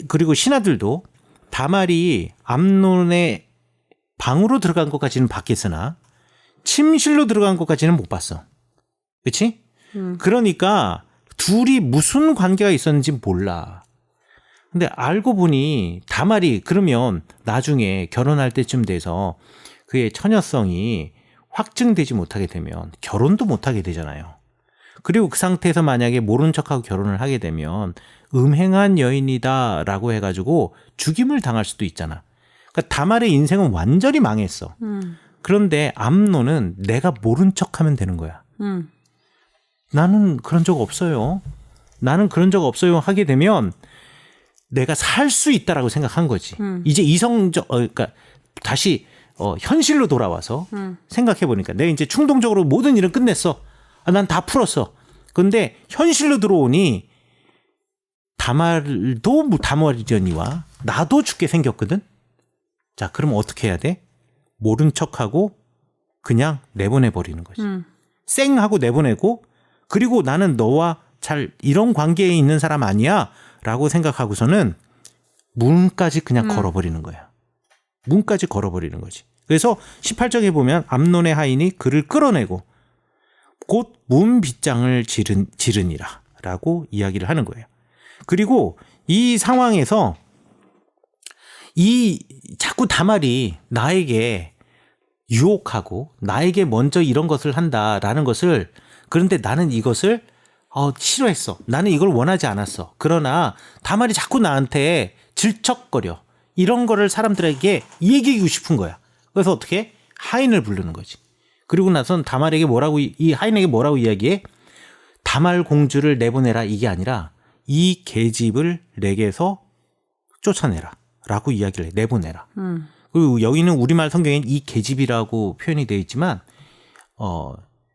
그리고 신하들도 다말이 암논의 방으로 들어간 것까지는 봤겠으나 침실로 들어간 것까지는 못 봤어. 그렇지? 그러니까 둘이 무슨 관계가 있었는지 몰라. 근데 알고 보니 다말이 그러면 나중에 결혼할 때쯤 돼서 그의 처녀성이 확증되지 못하게 되면 결혼도 못하게 되잖아요. 그리고 그 상태에서 만약에 모른 척하고 결혼을 하게 되면 음행한 여인이다라고 해가지고 죽임을 당할 수도 있잖아. 그러니까 다말의 인생은 완전히 망했어. 그런데 암논은 내가 모른 척하면 되는 거야. 나는 그런 적 없어요. 나는 그런 적 없어요 하게 되면 내가 살 수 있다라고 생각한 거지. 이제 그러니까 다시 현실로 돌아와서 생각해 보니까 내가 이제 충동적으로 모든 일은 끝냈어. 난 다 풀었어. 근데 현실로 들어오니 다말도 다말이려니와 나도 죽게 생겼거든. 자, 그럼 어떻게 해야 돼? 모른 척하고 그냥 내보내 버리는 거지. 쌩 하고 내보내고 그리고 나는 너와 잘 이런 관계에 있는 사람 아니야 라고 생각하고서는 문까지 그냥 걸어버리는 거야. 문까지 걸어버리는 거지. 그래서 18장에 보면 암논의 하인이 그를 끌어내고 곧 문 빗장을 지르니라 라고 이야기를 하는 거예요. 그리고 이 상황에서 자꾸 다말이 나에게 유혹하고 나에게 먼저 이런 것을 한다라는 것을 그런데 나는 이것을 싫어했어. 나는 이걸 원하지 않았어. 그러나 다말이 자꾸 나한테 질척거려. 이런 거를 사람들에게 얘기하고 싶은 거야. 그래서 어떻게? 하인을 부르는 거지. 그리고 나선 다말에게 이 하인에게 뭐라고 이야기해? 다말 공주를 내보내라 이게 아니라 이 계집을 내게서 쫓아내라 라고 이야기를 해. 내보내라. 그리고 여기는 우리말 성경엔 이 계집이라고 표현이 되어 있지만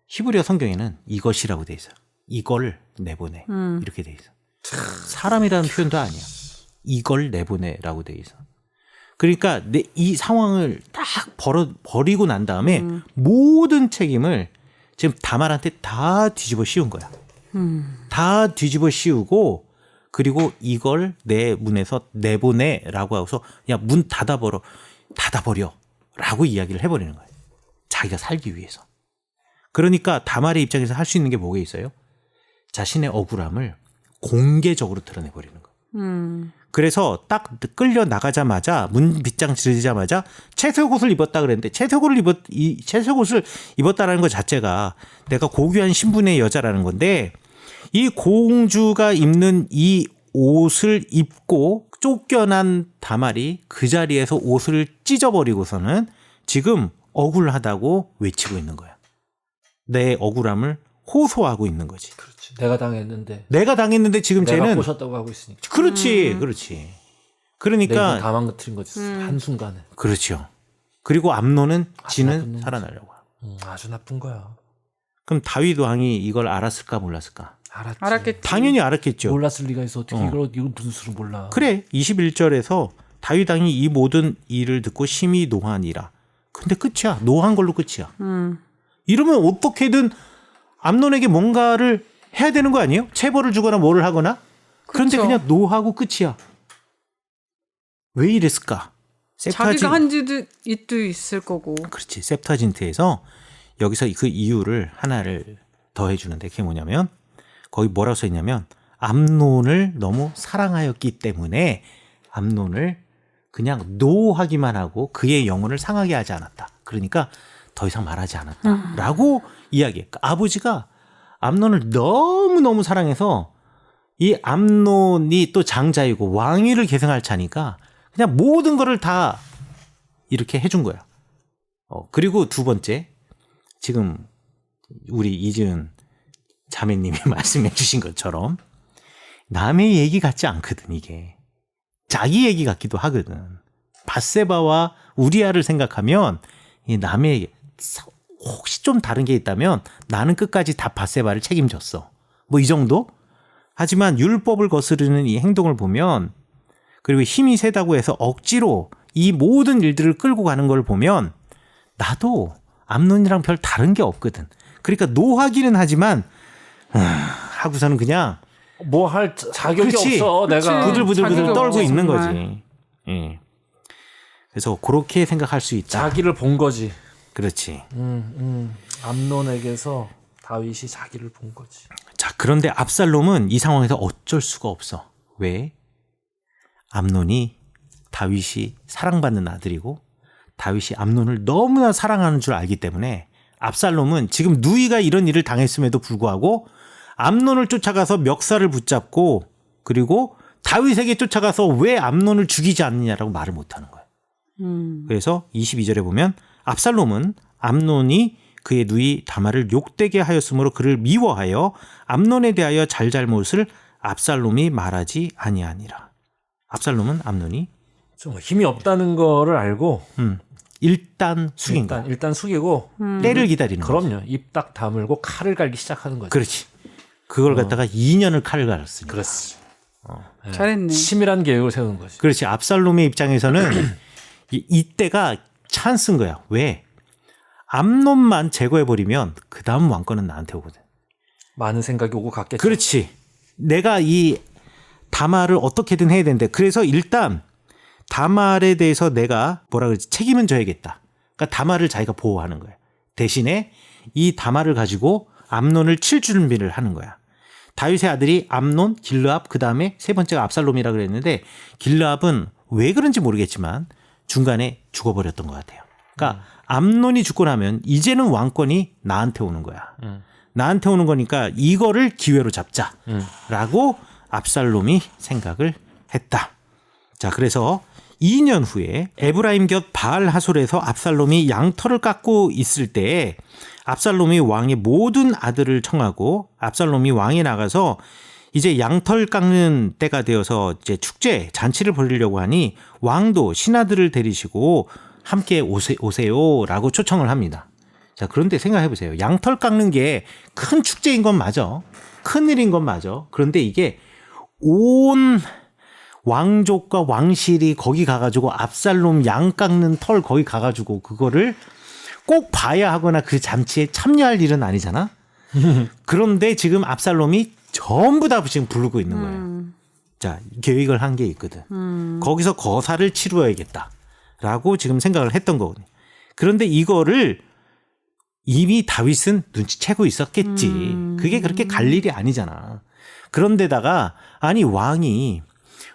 히브리어 성경에는 이것이라고 되어 있어요. 이걸 내보내 이렇게 되어 있어. 사람이라는 표현도 아니야. 이걸 내보내라고 되어 있어. 그러니까 이 상황을 딱 버리고 난 다음에 모든 책임을 지금 다말한테 다 뒤집어 씌운 거야. 다 뒤집어 씌우고 그리고 이걸 내 문에서 내보내라고 하고서 야, 문 닫아버려라고 이야기를 해버리는 거예요. 자기가 살기 위해서. 그러니까 다말의 입장에서 할 수 있는 게 뭐가 있어요? 자신의 억울함을 공개적으로 드러내버리는 거예요. 그래서 딱 끌려 나가자마자 문 빗장 지르자마자 채색옷을 입었다 그랬는데 채색옷을 입었다라는 것 자체가 내가 고귀한 신분의 여자라는 건데 이 공주가 입는 이 옷을 입고 쫓겨난 다말이 그 자리에서 옷을 찢어버리고서는 지금 억울하다고 외치고 있는 거야. 내 억울함을 호소하고 있는 거지. 그렇지. 내가 당했는데 지금 내가 쟤는 꼬셨다고 하고 있으니까. 그렇지. 그러니까 다 망가뜨린 거지. 한순간에. 그렇죠. 그리고 암논은 아주 지는 나쁜 살아나려고. 아주 나쁜 거야. 그럼 다윗 왕이 이걸 알았을까 몰랐을까? 알았지. 알았겠지. 당연히 알았겠죠. 몰랐을 리가 있어. 어떻게 이걸 무슨 수를 몰라. 그래. 21절에서 다윗 왕이 이 모든 일을 듣고 심히 노하니라. 근데 끝이야. 노한 걸로 끝이야. 이러면 어떻게든 암논에게 뭔가를 해야 되는 거 아니에요? 체벌을 주거나 뭐를 하거나? 그런데 그쵸. 그냥 노하고 끝이야. 왜 이랬을까? 자기가 한 짓도 있을 거고. 그렇지. 셉타진트에서 여기서 그 이유를 하나를 더해 주는데 그게 뭐냐면 거기 뭐라고 써 있냐면 암논을 너무 사랑하였기 때문에 암논을 그냥 노하기만 하고 그의 영혼을 상하게 하지 않았다. 그러니까 더 이상 말하지 않았다. 라고 이야기해. 아버지가 암논을 너무너무 사랑해서 이 암논이 또 장자이고 왕위를 계승할 차니까 그냥 모든 거를 다 이렇게 해준 거야. 그리고 두 번째, 지금 우리 이지은 자매님이 말씀해 주신 것처럼 남의 얘기 같지 않거든, 이게. 자기 얘기 같기도 하거든. 밧세바와 우리아를 생각하면 이 남의 혹시 좀 다른 게 있다면 나는 끝까지 다 밧세바를 책임졌어. 뭐 이 정도? 하지만 율법을 거스르는 이 행동을 보면 그리고 힘이 세다고 해서 억지로 이 모든 일들을 끌고 가는 걸 보면 나도 암논이랑 별 다른 게 없거든. 그러니까 노하기는 하지만 하고서는 그냥 뭐 할 자격이 그렇지. 없어. 내가 부들부들 자기가 떨고 없어, 있는 정말. 거지. 예. 그래서 그렇게 생각할 수 있다. 자기를 본 거지. 그렇지. 암논에게서 다윗이 자기를 본 거지. 자, 그런데 압살롬은 이 상황에서 어쩔 수가 없어. 왜? 암논이 다윗이 사랑받는 아들이고 다윗이 암논을 너무나 사랑하는 줄 알기 때문에 압살롬은 지금 누이가 이런 일을 당했음에도 불구하고 암논을 쫓아가서 멱살을 붙잡고 그리고 다윗에게 쫓아가서 왜 암논을 죽이지 않느냐라고 말을 못하는 거예요. 그래서 22절에 보면 압살롬은 암논이 그의 누이 다말을 욕되게 하였으므로 그를 미워하여 암논에 대하여 잘잘못을 압살롬이 말하지 아니하니라. 압살롬은 암논이 좀 힘이 없다는 거를 알고 일단 숙인 거야. 일단 숙이고 때를 기다리는 거야. 그럼요. 입 딱 다물고 칼을 갈기 시작하는 거죠. 그렇지. 그걸 갖다가 2년을 칼을 갈았으니까. 그렇지. 잘했네. 치밀한 계획을 세우는 거지. 그렇지. 압살롬의 입장에서는 이때가 찬스인 거야. 왜? 암논만 제거해버리면 그 다음 왕권은 나한테 오거든. 많은 생각이 오고 갔겠죠. 그렇지. 내가 이 다말을 어떻게든 해야 되는데 그래서 일단 다말에 대해서 내가 뭐라 그러지? 책임은 져야겠다. 그러니까 다말을 자기가 보호하는 거야. 대신에 이 다말을 가지고 암논을 칠 준비를 하는 거야. 다윗의 아들이 암논, 길르압, 그 다음에 세 번째가 압살롬이라 그랬는데 길르압은 왜 그런지 모르겠지만 중간에 죽어버렸던 것 같아요. 그러니까 암논이 죽고 나면 이제는 왕권이 나한테 오는 거야. 나한테 오는 거니까 이거를 기회로 잡자라고 압살롬이 생각을 했다. 자, 그래서 2년 후에 에브라임 곁 바알 하솔에서 압살롬이 양털을 깎고 있을 때에 압살롬이 왕의 모든 아들을 청하고 압살롬이 왕에 나가서 이제 양털 깎는 때가 되어서 이제 축제 잔치를 벌이려고 하니 왕도 신하들을 데리시고 함께 오세요라고 초청을 합니다. 자, 그런데 생각해 보세요. 양털 깎는 게 큰 축제인 건 맞아. 큰 일인 건 맞아. 그런데 이게 온 왕족과 왕실이 거기 가가지고 압살롬 양 깎는 털 거기 가가지고 그거를 꼭 봐야 하거나 그 잔치에 참여할 일은 아니잖아. 그런데 지금 압살롬이 전부 다 지금 부르고 있는 거예요. 자, 계획을 한 게 있거든. 거기서 거사를 치루어야겠다라고 지금 생각을 했던 거거든요. 그런데 이거를 이미 다윗은 눈치채고 있었겠지. 그게 그렇게 갈 일이 아니잖아. 그런데다가 아니 왕이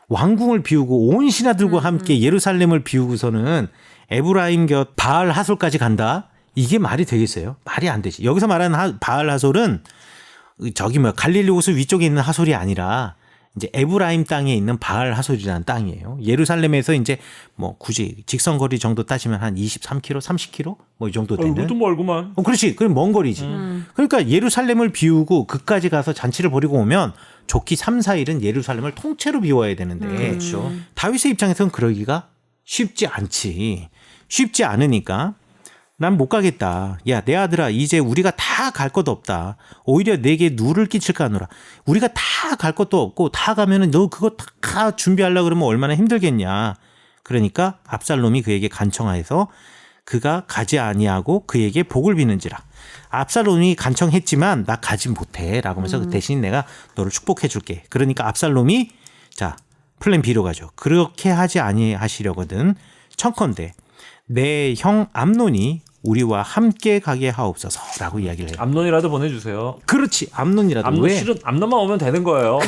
왕궁을 비우고 온 신하들과 함께 예루살렘을 비우고서는 에브라임 곁 바알 하솔까지 간다? 이게 말이 되겠어요? 말이 안 되지. 여기서 말하는 바알 하솔은 저기 갈릴리 호수 위쪽에 있는 하솔이 아니라 이제 에브라임 땅에 있는 바알 하솔이라는 땅이에요. 예루살렘에서 이제 뭐 굳이 직선거리 정도 따지면 한 23km, 30km 뭐 이 정도 되는. 그것도 멀구만. 그렇지. 그럼 먼 거리지. 그러니까 예루살렘을 비우고 그까지 가서 잔치를 벌이고 오면 좋기 3, 4일은 예루살렘을 통째로 비워야 되는데 그렇죠. 다윗의 입장에서는 그러기가 쉽지 않지. 쉽지 않으니까 난 못 가겠다. 야, 내 아들아, 이제 우리가 다 갈 것도 없다. 오히려 내게 누를 끼칠까 하노라. 우리가 다 갈 것도 없고 다 가면은 너 그거 다 준비하려고 그러면 얼마나 힘들겠냐. 그러니까 압살롬이 그에게 간청하여서 그가 가지 아니하고 그에게 복을 비는지라. 압살롬이 간청했지만 나 가지 못해 라고 하면서 대신 내가 너를 축복해 줄게. 그러니까 압살롬이 자 플랜 B로 가죠. 그렇게 하지 아니하시려거든. 청컨대 내 형 암논이 우리와 함께 가게 하옵소서라고 이야기를 해요. 암논이라도 보내주세요. 그렇지. 암논이라도. 왜? 실은 암논만 오면 되는 거예요.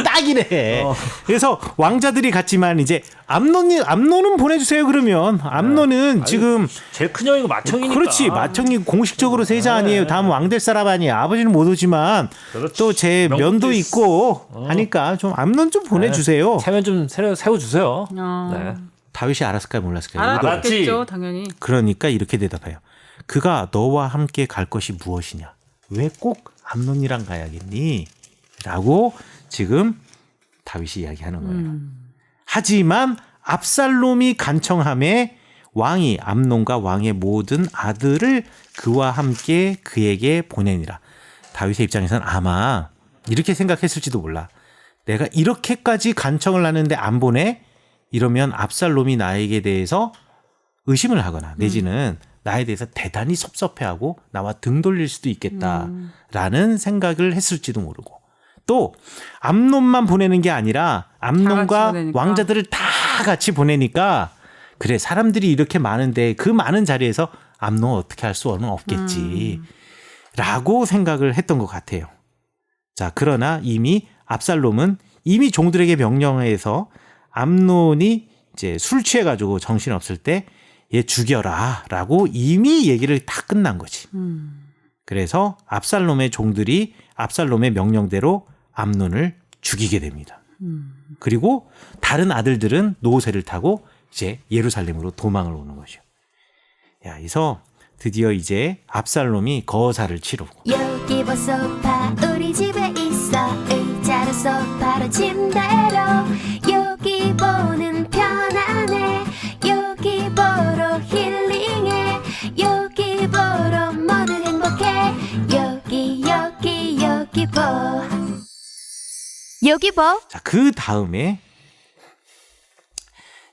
딱이래. 그래서 왕자들이 갔지만 이제 암논은 보내주세요. 그러면 암논은 지금 제일 큰 형이고 맏형이니까. 그렇지. 맏형이 공식적으로 세자 아니에요. 다음 왕 될 사람 아니에요. 아버지는 못 오지만 또 제 면도 있고 하니까 좀 암논 좀 보내주세요. 체면 좀 세워주세요. 네. 다윗이 알았을까요? 몰랐을까요? 알았겠죠, 당연히. 그러니까 이렇게 대답해요. 그가 너와 함께 갈 것이 무엇이냐? 왜 꼭 암논이랑 가야겠니? 라고 지금 다윗이 이야기하는 거예요. 하지만 압살롬이 간청함에 왕이 암논과 왕의 모든 아들을 그와 함께 그에게 보내니라. 다윗의 입장에서는 아마 이렇게 생각했을지도 몰라. 내가 이렇게까지 간청을 하는데 안 보내? 이러면 압살롬이 나에게 대해서 의심을 하거나 내지는 나에 대해서 대단히 섭섭해하고 나와 등 돌릴 수도 있겠다라는 생각을 했을지도 모르고, 또 암논만 보내는 게 아니라 암논과 보내니까. 왕자들을 다 같이 보내니까 그래, 사람들이 이렇게 많은데 그 많은 자리에서 암논 어떻게 할 수는 없겠지 라고 생각을 했던 것 같아요. 자, 그러나 이미 압살롬은 이미 종들에게 명령해서 암논이 이제 술 취해가지고 정신없을 때 얘 죽여라 라고 이미 얘기를 다 끝난 거지. 그래서 압살롬의 종들이 압살롬의 명령대로 암논을 죽이게 됩니다. 그리고 다른 아들들은 노새를 타고 이제 예루살렘으로 도망을 오는 거죠. 야, 그래서 드디어 이제 압살롬이 거사를 치르고, 여기 보소파 우리 집에 있어 의자로 소파로 침대로 여기 보는 편안해 여기 보러 힐링해 여기 보러 모두 행복해 여기 보 여기 보 자, 그 다음에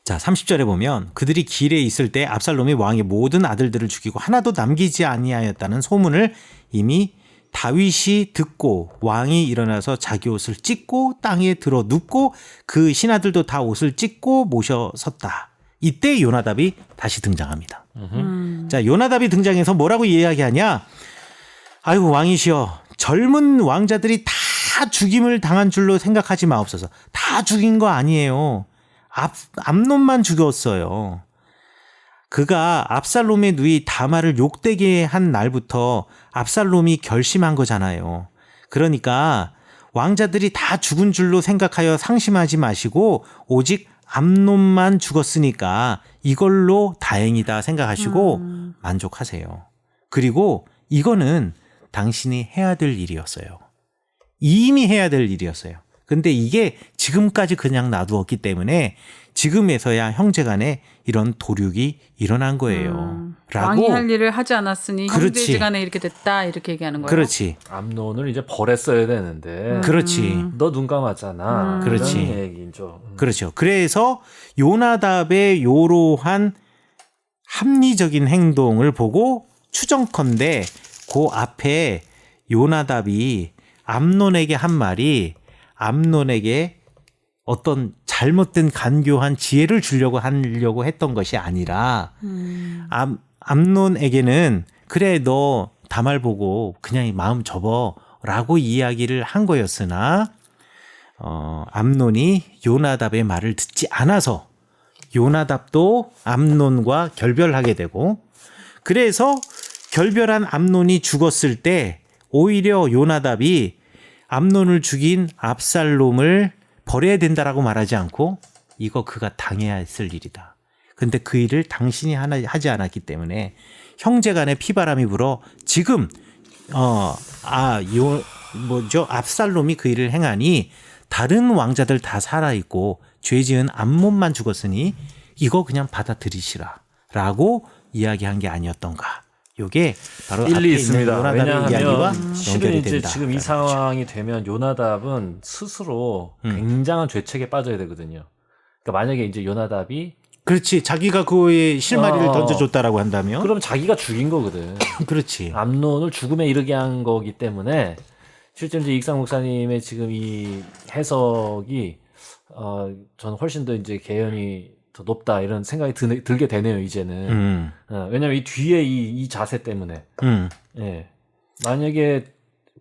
자 30절에 보면 그들이 길에 있을 때 압살롬이 왕의 모든 아들들을 죽이고 하나도 남기지 아니하였다는 소문을 이미 다윗이 듣고 왕이 일어나서 자기 옷을 찢고 땅에 들어 눕고 그 신하들도 다 옷을 찢고 모셔 섰다. 이때 요나답이 다시 등장합니다. 자, 요나답이 등장해서 뭐라고 이야기하냐? 아이고 왕이시여, 젊은 왕자들이 다 죽임을 당한 줄로 생각하지 마옵소서. 다 죽인 거 아니에요. 암논만 죽였어요. 그가 압살롬의 누이 다말을 욕되게 한 날부터 압살롬이 결심한 거잖아요. 그러니까 왕자들이 다 죽은 줄로 생각하여 상심하지 마시고 오직 암논만 죽었으니까 이걸로 다행이다 생각하시고 만족하세요. 그리고 이거는 당신이 해야 될 일이었어요. 이미 해야 될 일이었어요. 근데 이게 지금까지 그냥 놔두었기 때문에 지금에서야 형제간에 이런 도륙이 일어난 거예요. 라고. 왕이 할 일을 하지 않았으니 그렇지. 형제지간에 이렇게 됐다 이렇게 얘기하는 거예요. 그렇지. 암논을 이제 벌했어야 되는데 그렇지. 너 눈 감았잖아. 그렇지. 이런 얘기죠. 그렇죠. 그래서 요나답의 요로한 합리적인 행동을 보고 추정컨대 그 앞에 요나답이 암논에게 한 말이 암논에게 어떤 잘못된 간교한 지혜를 주려고 하려고 했던 것이 아니라 암논에게는 그래 너 다말 보고 그냥 마음 접어라고 이야기를 한 거였으나 암논이 요나답의 말을 듣지 않아서 요나답도 암논과 결별하게 되고, 그래서 결별한 암논이 죽었을 때 오히려 요나답이 암논을 죽인 압살롬을 버려야 된다라고 말하지 않고 이거 그가 당해야 했을 일이다. 근데 그 일을 당신이 하지 않았기 때문에 형제간에 피바람이 불어 지금 압살롬이 그 일을 행하니 다른 왕자들 다 살아있고 죄지은 암몬만 죽었으니 이거 그냥 받아들이시라라고 이야기한 게 아니었던가. 요게 바로 앞에 일리 있는 있습니다. 요나답의 이야기와 왜냐하면 실은 연결이 이제 된다. 지금 이 상황이 되면 요나답은 스스로 굉장한 죄책에 빠져야 되거든요. 그러니까 만약에 이제 요나답이 그렇지. 자기가 그의 실마리를 던져줬다라고 한다면 그럼 자기가 죽인 거거든. 그렇지. 암논을 죽음에 이르게 한 거기 때문에 실제 이제 익상 목사님의 지금 이 해석이 저는 훨씬 더 이제 개연이 더 높다 이런 생각이 들게 되네요 이제는. 왜냐면 이 뒤에 이 자세 때문에. 예. 만약에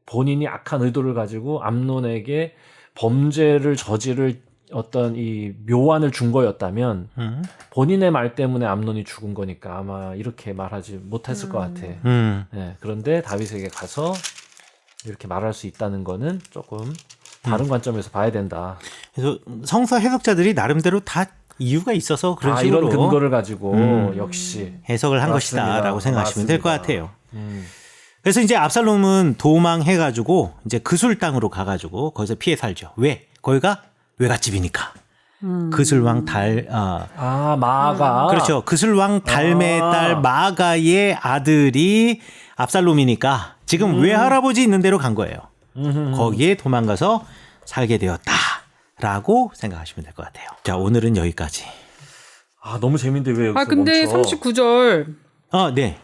본인이 악한 의도를 가지고 암논에게 범죄를 저지를 어떤 이 묘안을 준 거였다면 본인의 말 때문에 암논이 죽은 거니까 아마 이렇게 말하지 못했을 것 같아. 예. 그런데 다윗에게 가서 이렇게 말할 수 있다는 거는 조금 다른 관점에서 봐야 된다. 그래서 성서 해석자들이 나름대로 다 이유가 있어서 그런 식으로 이런 근거를 가지고 역시 해석을 한 맞습니다. 것이다라고 생각하시면 될 것 맞습니다. 같아요. 그래서 이제 압살롬은 도망해가지고 이제 그술 땅으로 가가지고 거기서 피해 살죠. 왜? 거기가 외갓집이니까. 그슬왕 마가. 그렇죠. 그슬왕 달메의 딸 마가의 아들이 압살롬이니까 지금 외할아버지 있는 데로 간 거예요. 거기에 도망가서 살게 되었다라고 생각하시면 될 것 같아요. 자, 오늘은 여기까지. 너무 재밌는데 왜 여기서 근데 멈춰? 39절 네.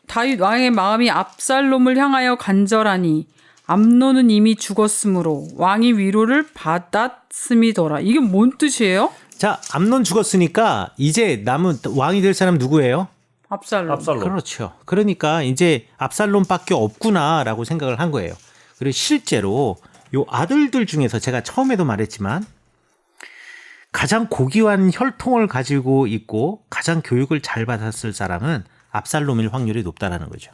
다윗 왕의 마음이 압살롬을 향하여 간절하니 암논은 이미 죽었으므로 왕이 위로를 받았음이더라. 이게 뭔 뜻이에요? 자, 암논 죽었으니까 이제 남은 왕이 될 사람 누구예요? 압살롬. 그렇죠. 그러니까 이제 압살롬밖에 없구나라고 생각을 한 거예요. 그리고 실제로 요 아들들 중에서 제가 처음에도 말했지만 가장 고귀한 혈통을 가지고 있고 가장 교육을 잘 받았을 사람은 압살롬일 확률이 높다라는 거죠.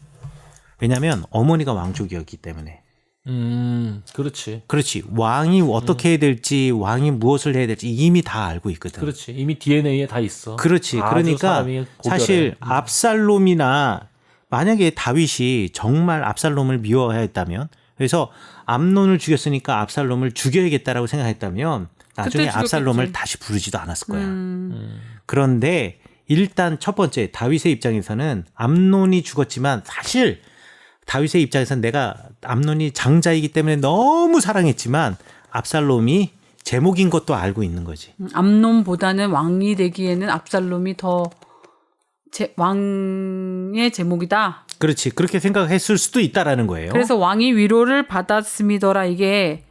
왜냐하면 어머니가 왕족이었기 때문에. 그렇지. 그렇지. 왕이 어떻게 해야 될지, 왕이 무엇을 해야 될지 이미 다 알고 있거든. 그렇지. 이미 DNA에 다 있어. 그렇지. 그러니까 사실 압살롬이나 만약에 다윗이 정말 압살롬을 미워했다면, 그래서 암논을 죽였으니까 압살롬을 죽여야겠다라고 생각했다면 나중에 압살롬을 다시 부르지도 않았을 거야. 그런데 일단 첫 번째 다윗의 입장에서는 암논이 죽었지만 사실 다윗의 입장에서는 내가 암논이 장자이기 때문에 너무 사랑했지만 압살롬이 제목인 것도 알고 있는 거지. 암논보다는 왕이 되기에는 압살롬이 더 왕의 제목이다. 그렇지. 그렇게 생각했을 수도 있다라는 거예요. 그래서 왕이 위로를 받았음이더라. 이게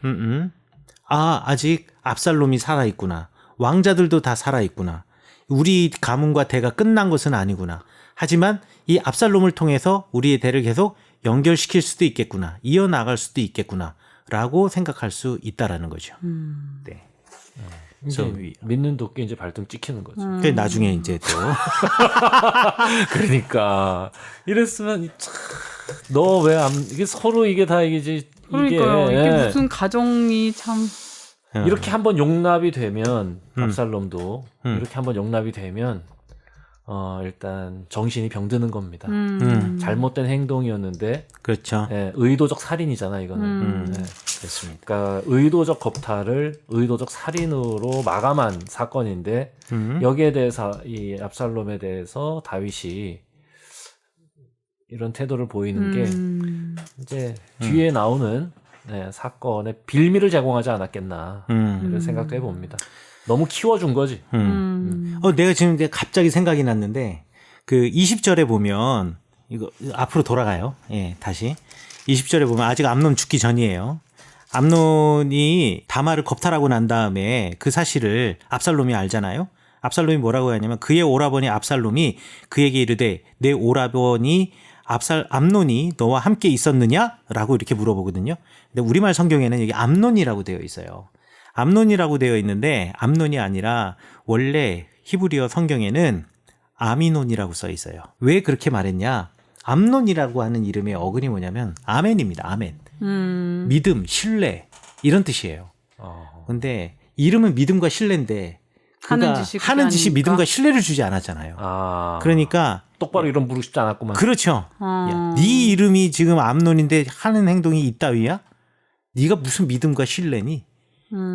아직 압살롬이 살아있구나. 왕자들도 다 살아있구나. 우리 가문과 대가 끝난 것은 아니구나. 하지만 이 압살롬을 통해서 우리의 대를 계속 연결시킬 수도 있겠구나. 이어나갈 수도 있겠구나. 라고 생각할 수 있다라는 거죠. 네. 이제 믿는 도끼 이제 발등 찍히는 거죠. 그 나중에 이제 또 그러니까 이랬으면 너 왜 이게 서로 이게 다 이게 그러니까요. 이게 무슨 가정이 참 이렇게 한번 용납이 되면 압살롬도 이렇게 한번 용납이 되면 일단 정신이 병드는 겁니다. 잘못된 행동이었는데 그렇죠. 의도적 살인이잖아 이거는. 됐습니다. 그러니까 의도적 겁탈을 의도적 살인으로 마감한 사건인데 여기에 대해서 이 압살롬에 대해서 다윗이 이런 태도를 보이는 게 이제 뒤에 나오는 사건의 빌미를 제공하지 않았겠나 이런 생각도 해봅니다. 너무 키워준 거지. 내가 지금 이제 갑자기 생각이 났는데 그 20절에 보면 이거 앞으로 돌아가요. 예, 다시 20절에 보면 아직 암논 죽기 전이에요. 암논이 다말을 겁탈하고 난 다음에 그 사실을 압살롬이 알잖아요. 압살롬이 뭐라고 하냐면 그의 오라버니 압살롬이 그에게 이르되 내 오라버니 암논이 너와 함께 있었느냐라고 이렇게 물어보거든요. 근데 우리말 성경에는 여기 암논이라고 되어 있어요. 암논이라고 되어 있는데 암논이 아니라 원래 히브리어 성경에는 아미논이라고 써 있어요. 왜 그렇게 말했냐? 암논이라고 하는 이름의 어근이 뭐냐면 아멘입니다. 아멘. 믿음, 신뢰 이런 뜻이에요. 근데 이름은 믿음과 신뢰인데 그가 하는 짓이 믿음과 신뢰를 주지 않았잖아요. 그러니까 똑바로 이런 부르고 싶지 않았구만. 그렇죠. 야, 네 이름이 지금 암논인데 하는 행동이 이따위야? 네가 무슨 믿음과 신뢰니?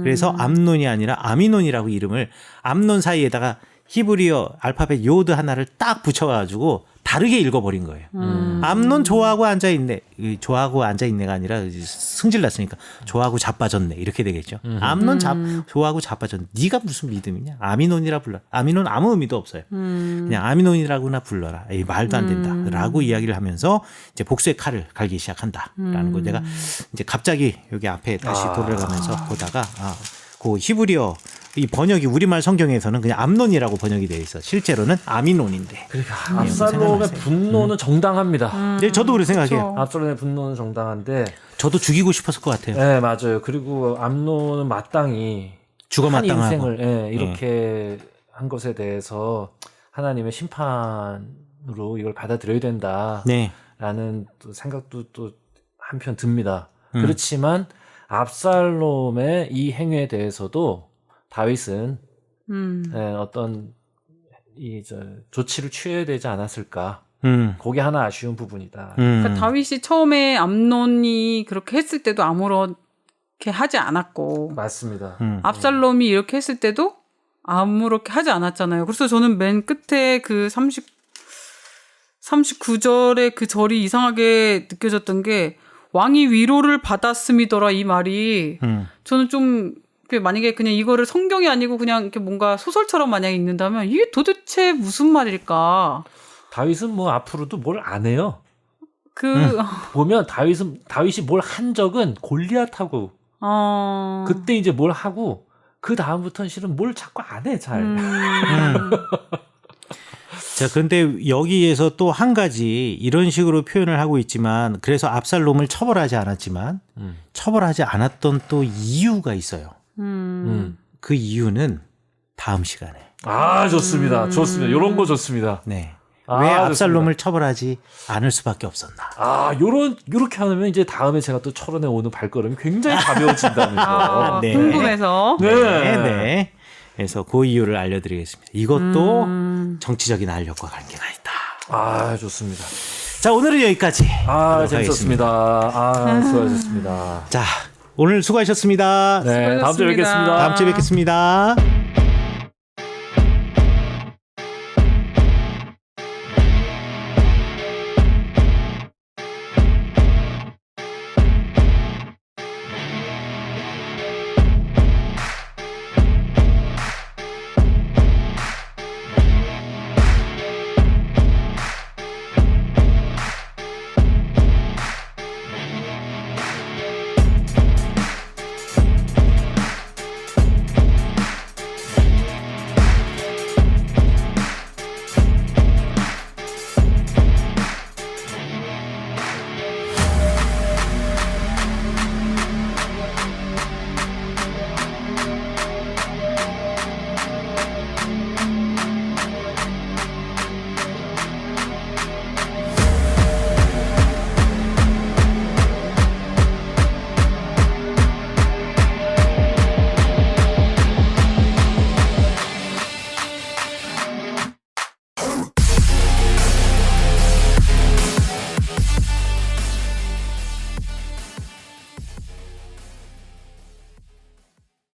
그래서 암논이 아니라 아미논이라고 이름을 암논 사이에다가 히브리어 알파벳 요드 하나를 딱 붙여가지고 다르게 읽어버린 거예요. 암논 좋아하고 앉아있네. 좋아하고 앉아있네가 아니라 승질 났으니까 좋아하고 자빠졌네. 이렇게 되겠죠. 암논 좋아하고 자빠졌네. 네가 무슨 믿음이냐. 아미논이라 불러. 아미논 아무 의미도 없어요. 그냥 아미논이라고나 불러라. 에이, 말도 안 된다. 라고 이야기를 하면서 이제 복수의 칼을 갈기 시작한다라는 거. 내가 이제 갑자기 여기 앞에 다시 돌아가면서 보다가 그 히브리어 이 번역이 우리말 성경에서는 그냥 암논이라고 번역이 되어 있어. 실제로는 아미논인데. 그러니까 압살롬의 분노는 정당합니다. 네, 저도 그렇게 생각해요. 압살롬의 분노는 정당한데 저도 죽이고 싶었을 것 같아요. 네, 맞아요. 그리고 암논은 마땅히 죽어 한 마땅하고. 인생을 이렇게 한 것에 대해서 하나님의 심판으로 이걸 받아들여야 된다라는 네. 또 생각도 또 한편 듭니다. 그렇지만 압살롬의 이 행위에 대해서도 다윗은 어떤 조치를 취해야 되지 않았을까? 그게 하나 아쉬운 부분이다. 그러니까 다윗이 처음에 암논이 그렇게 했을 때도 아무런 이렇게 하지 않았고 맞습니다. 압살롬이 이렇게 했을 때도 아무렇게 하지 않았잖아요. 그래서 저는 맨 끝에 그 39절의 그 절이 이상하게 느껴졌던 게 왕이 위로를 받았음이더라 이 말이 저는 좀 만약에 그냥 이거를 성경이 아니고 그냥 이렇게 뭔가 소설처럼 만약에 읽는다면 이게 도대체 무슨 말일까? 다윗은 뭐 앞으로도 뭘 안 해요. 그 보면 다윗이 뭘 한 적은 골리앗하고 그때 이제 뭘 하고 그 다음부터는 실은 뭘 자꾸 안 해 잘. 자, 그런데 여기에서 또 한 가지 이런 식으로 표현을 하고 있지만 그래서 압살롬을 처벌하지 않았지만 처벌하지 않았던 또 이유가 있어요. 그 이유는 다음 시간에. 아 좋습니다. 좋습니다. 이런 거 좋습니다. 네. 아, 왜 압살롬을 좋습니다. 처벌하지 않을 수밖에 없었나? 아 요렇게 하면 이제 다음에 제가 또 철원에 오는 발걸음이 굉장히 가벼워진다면서. 네. 궁금해서 네. 그래서 그 이유를 알려드리겠습니다. 이것도 정치적인 알력과 관계가 있다. 아 좋습니다. 자, 오늘은 여기까지. 아 하도록 재밌었습니다. 아 수고하셨습니다. 자, 오늘 수고하셨습니다. 네 다음 주에 수고하셨습니다. 뵙겠습니다. 다음 주에 뵙겠습니다.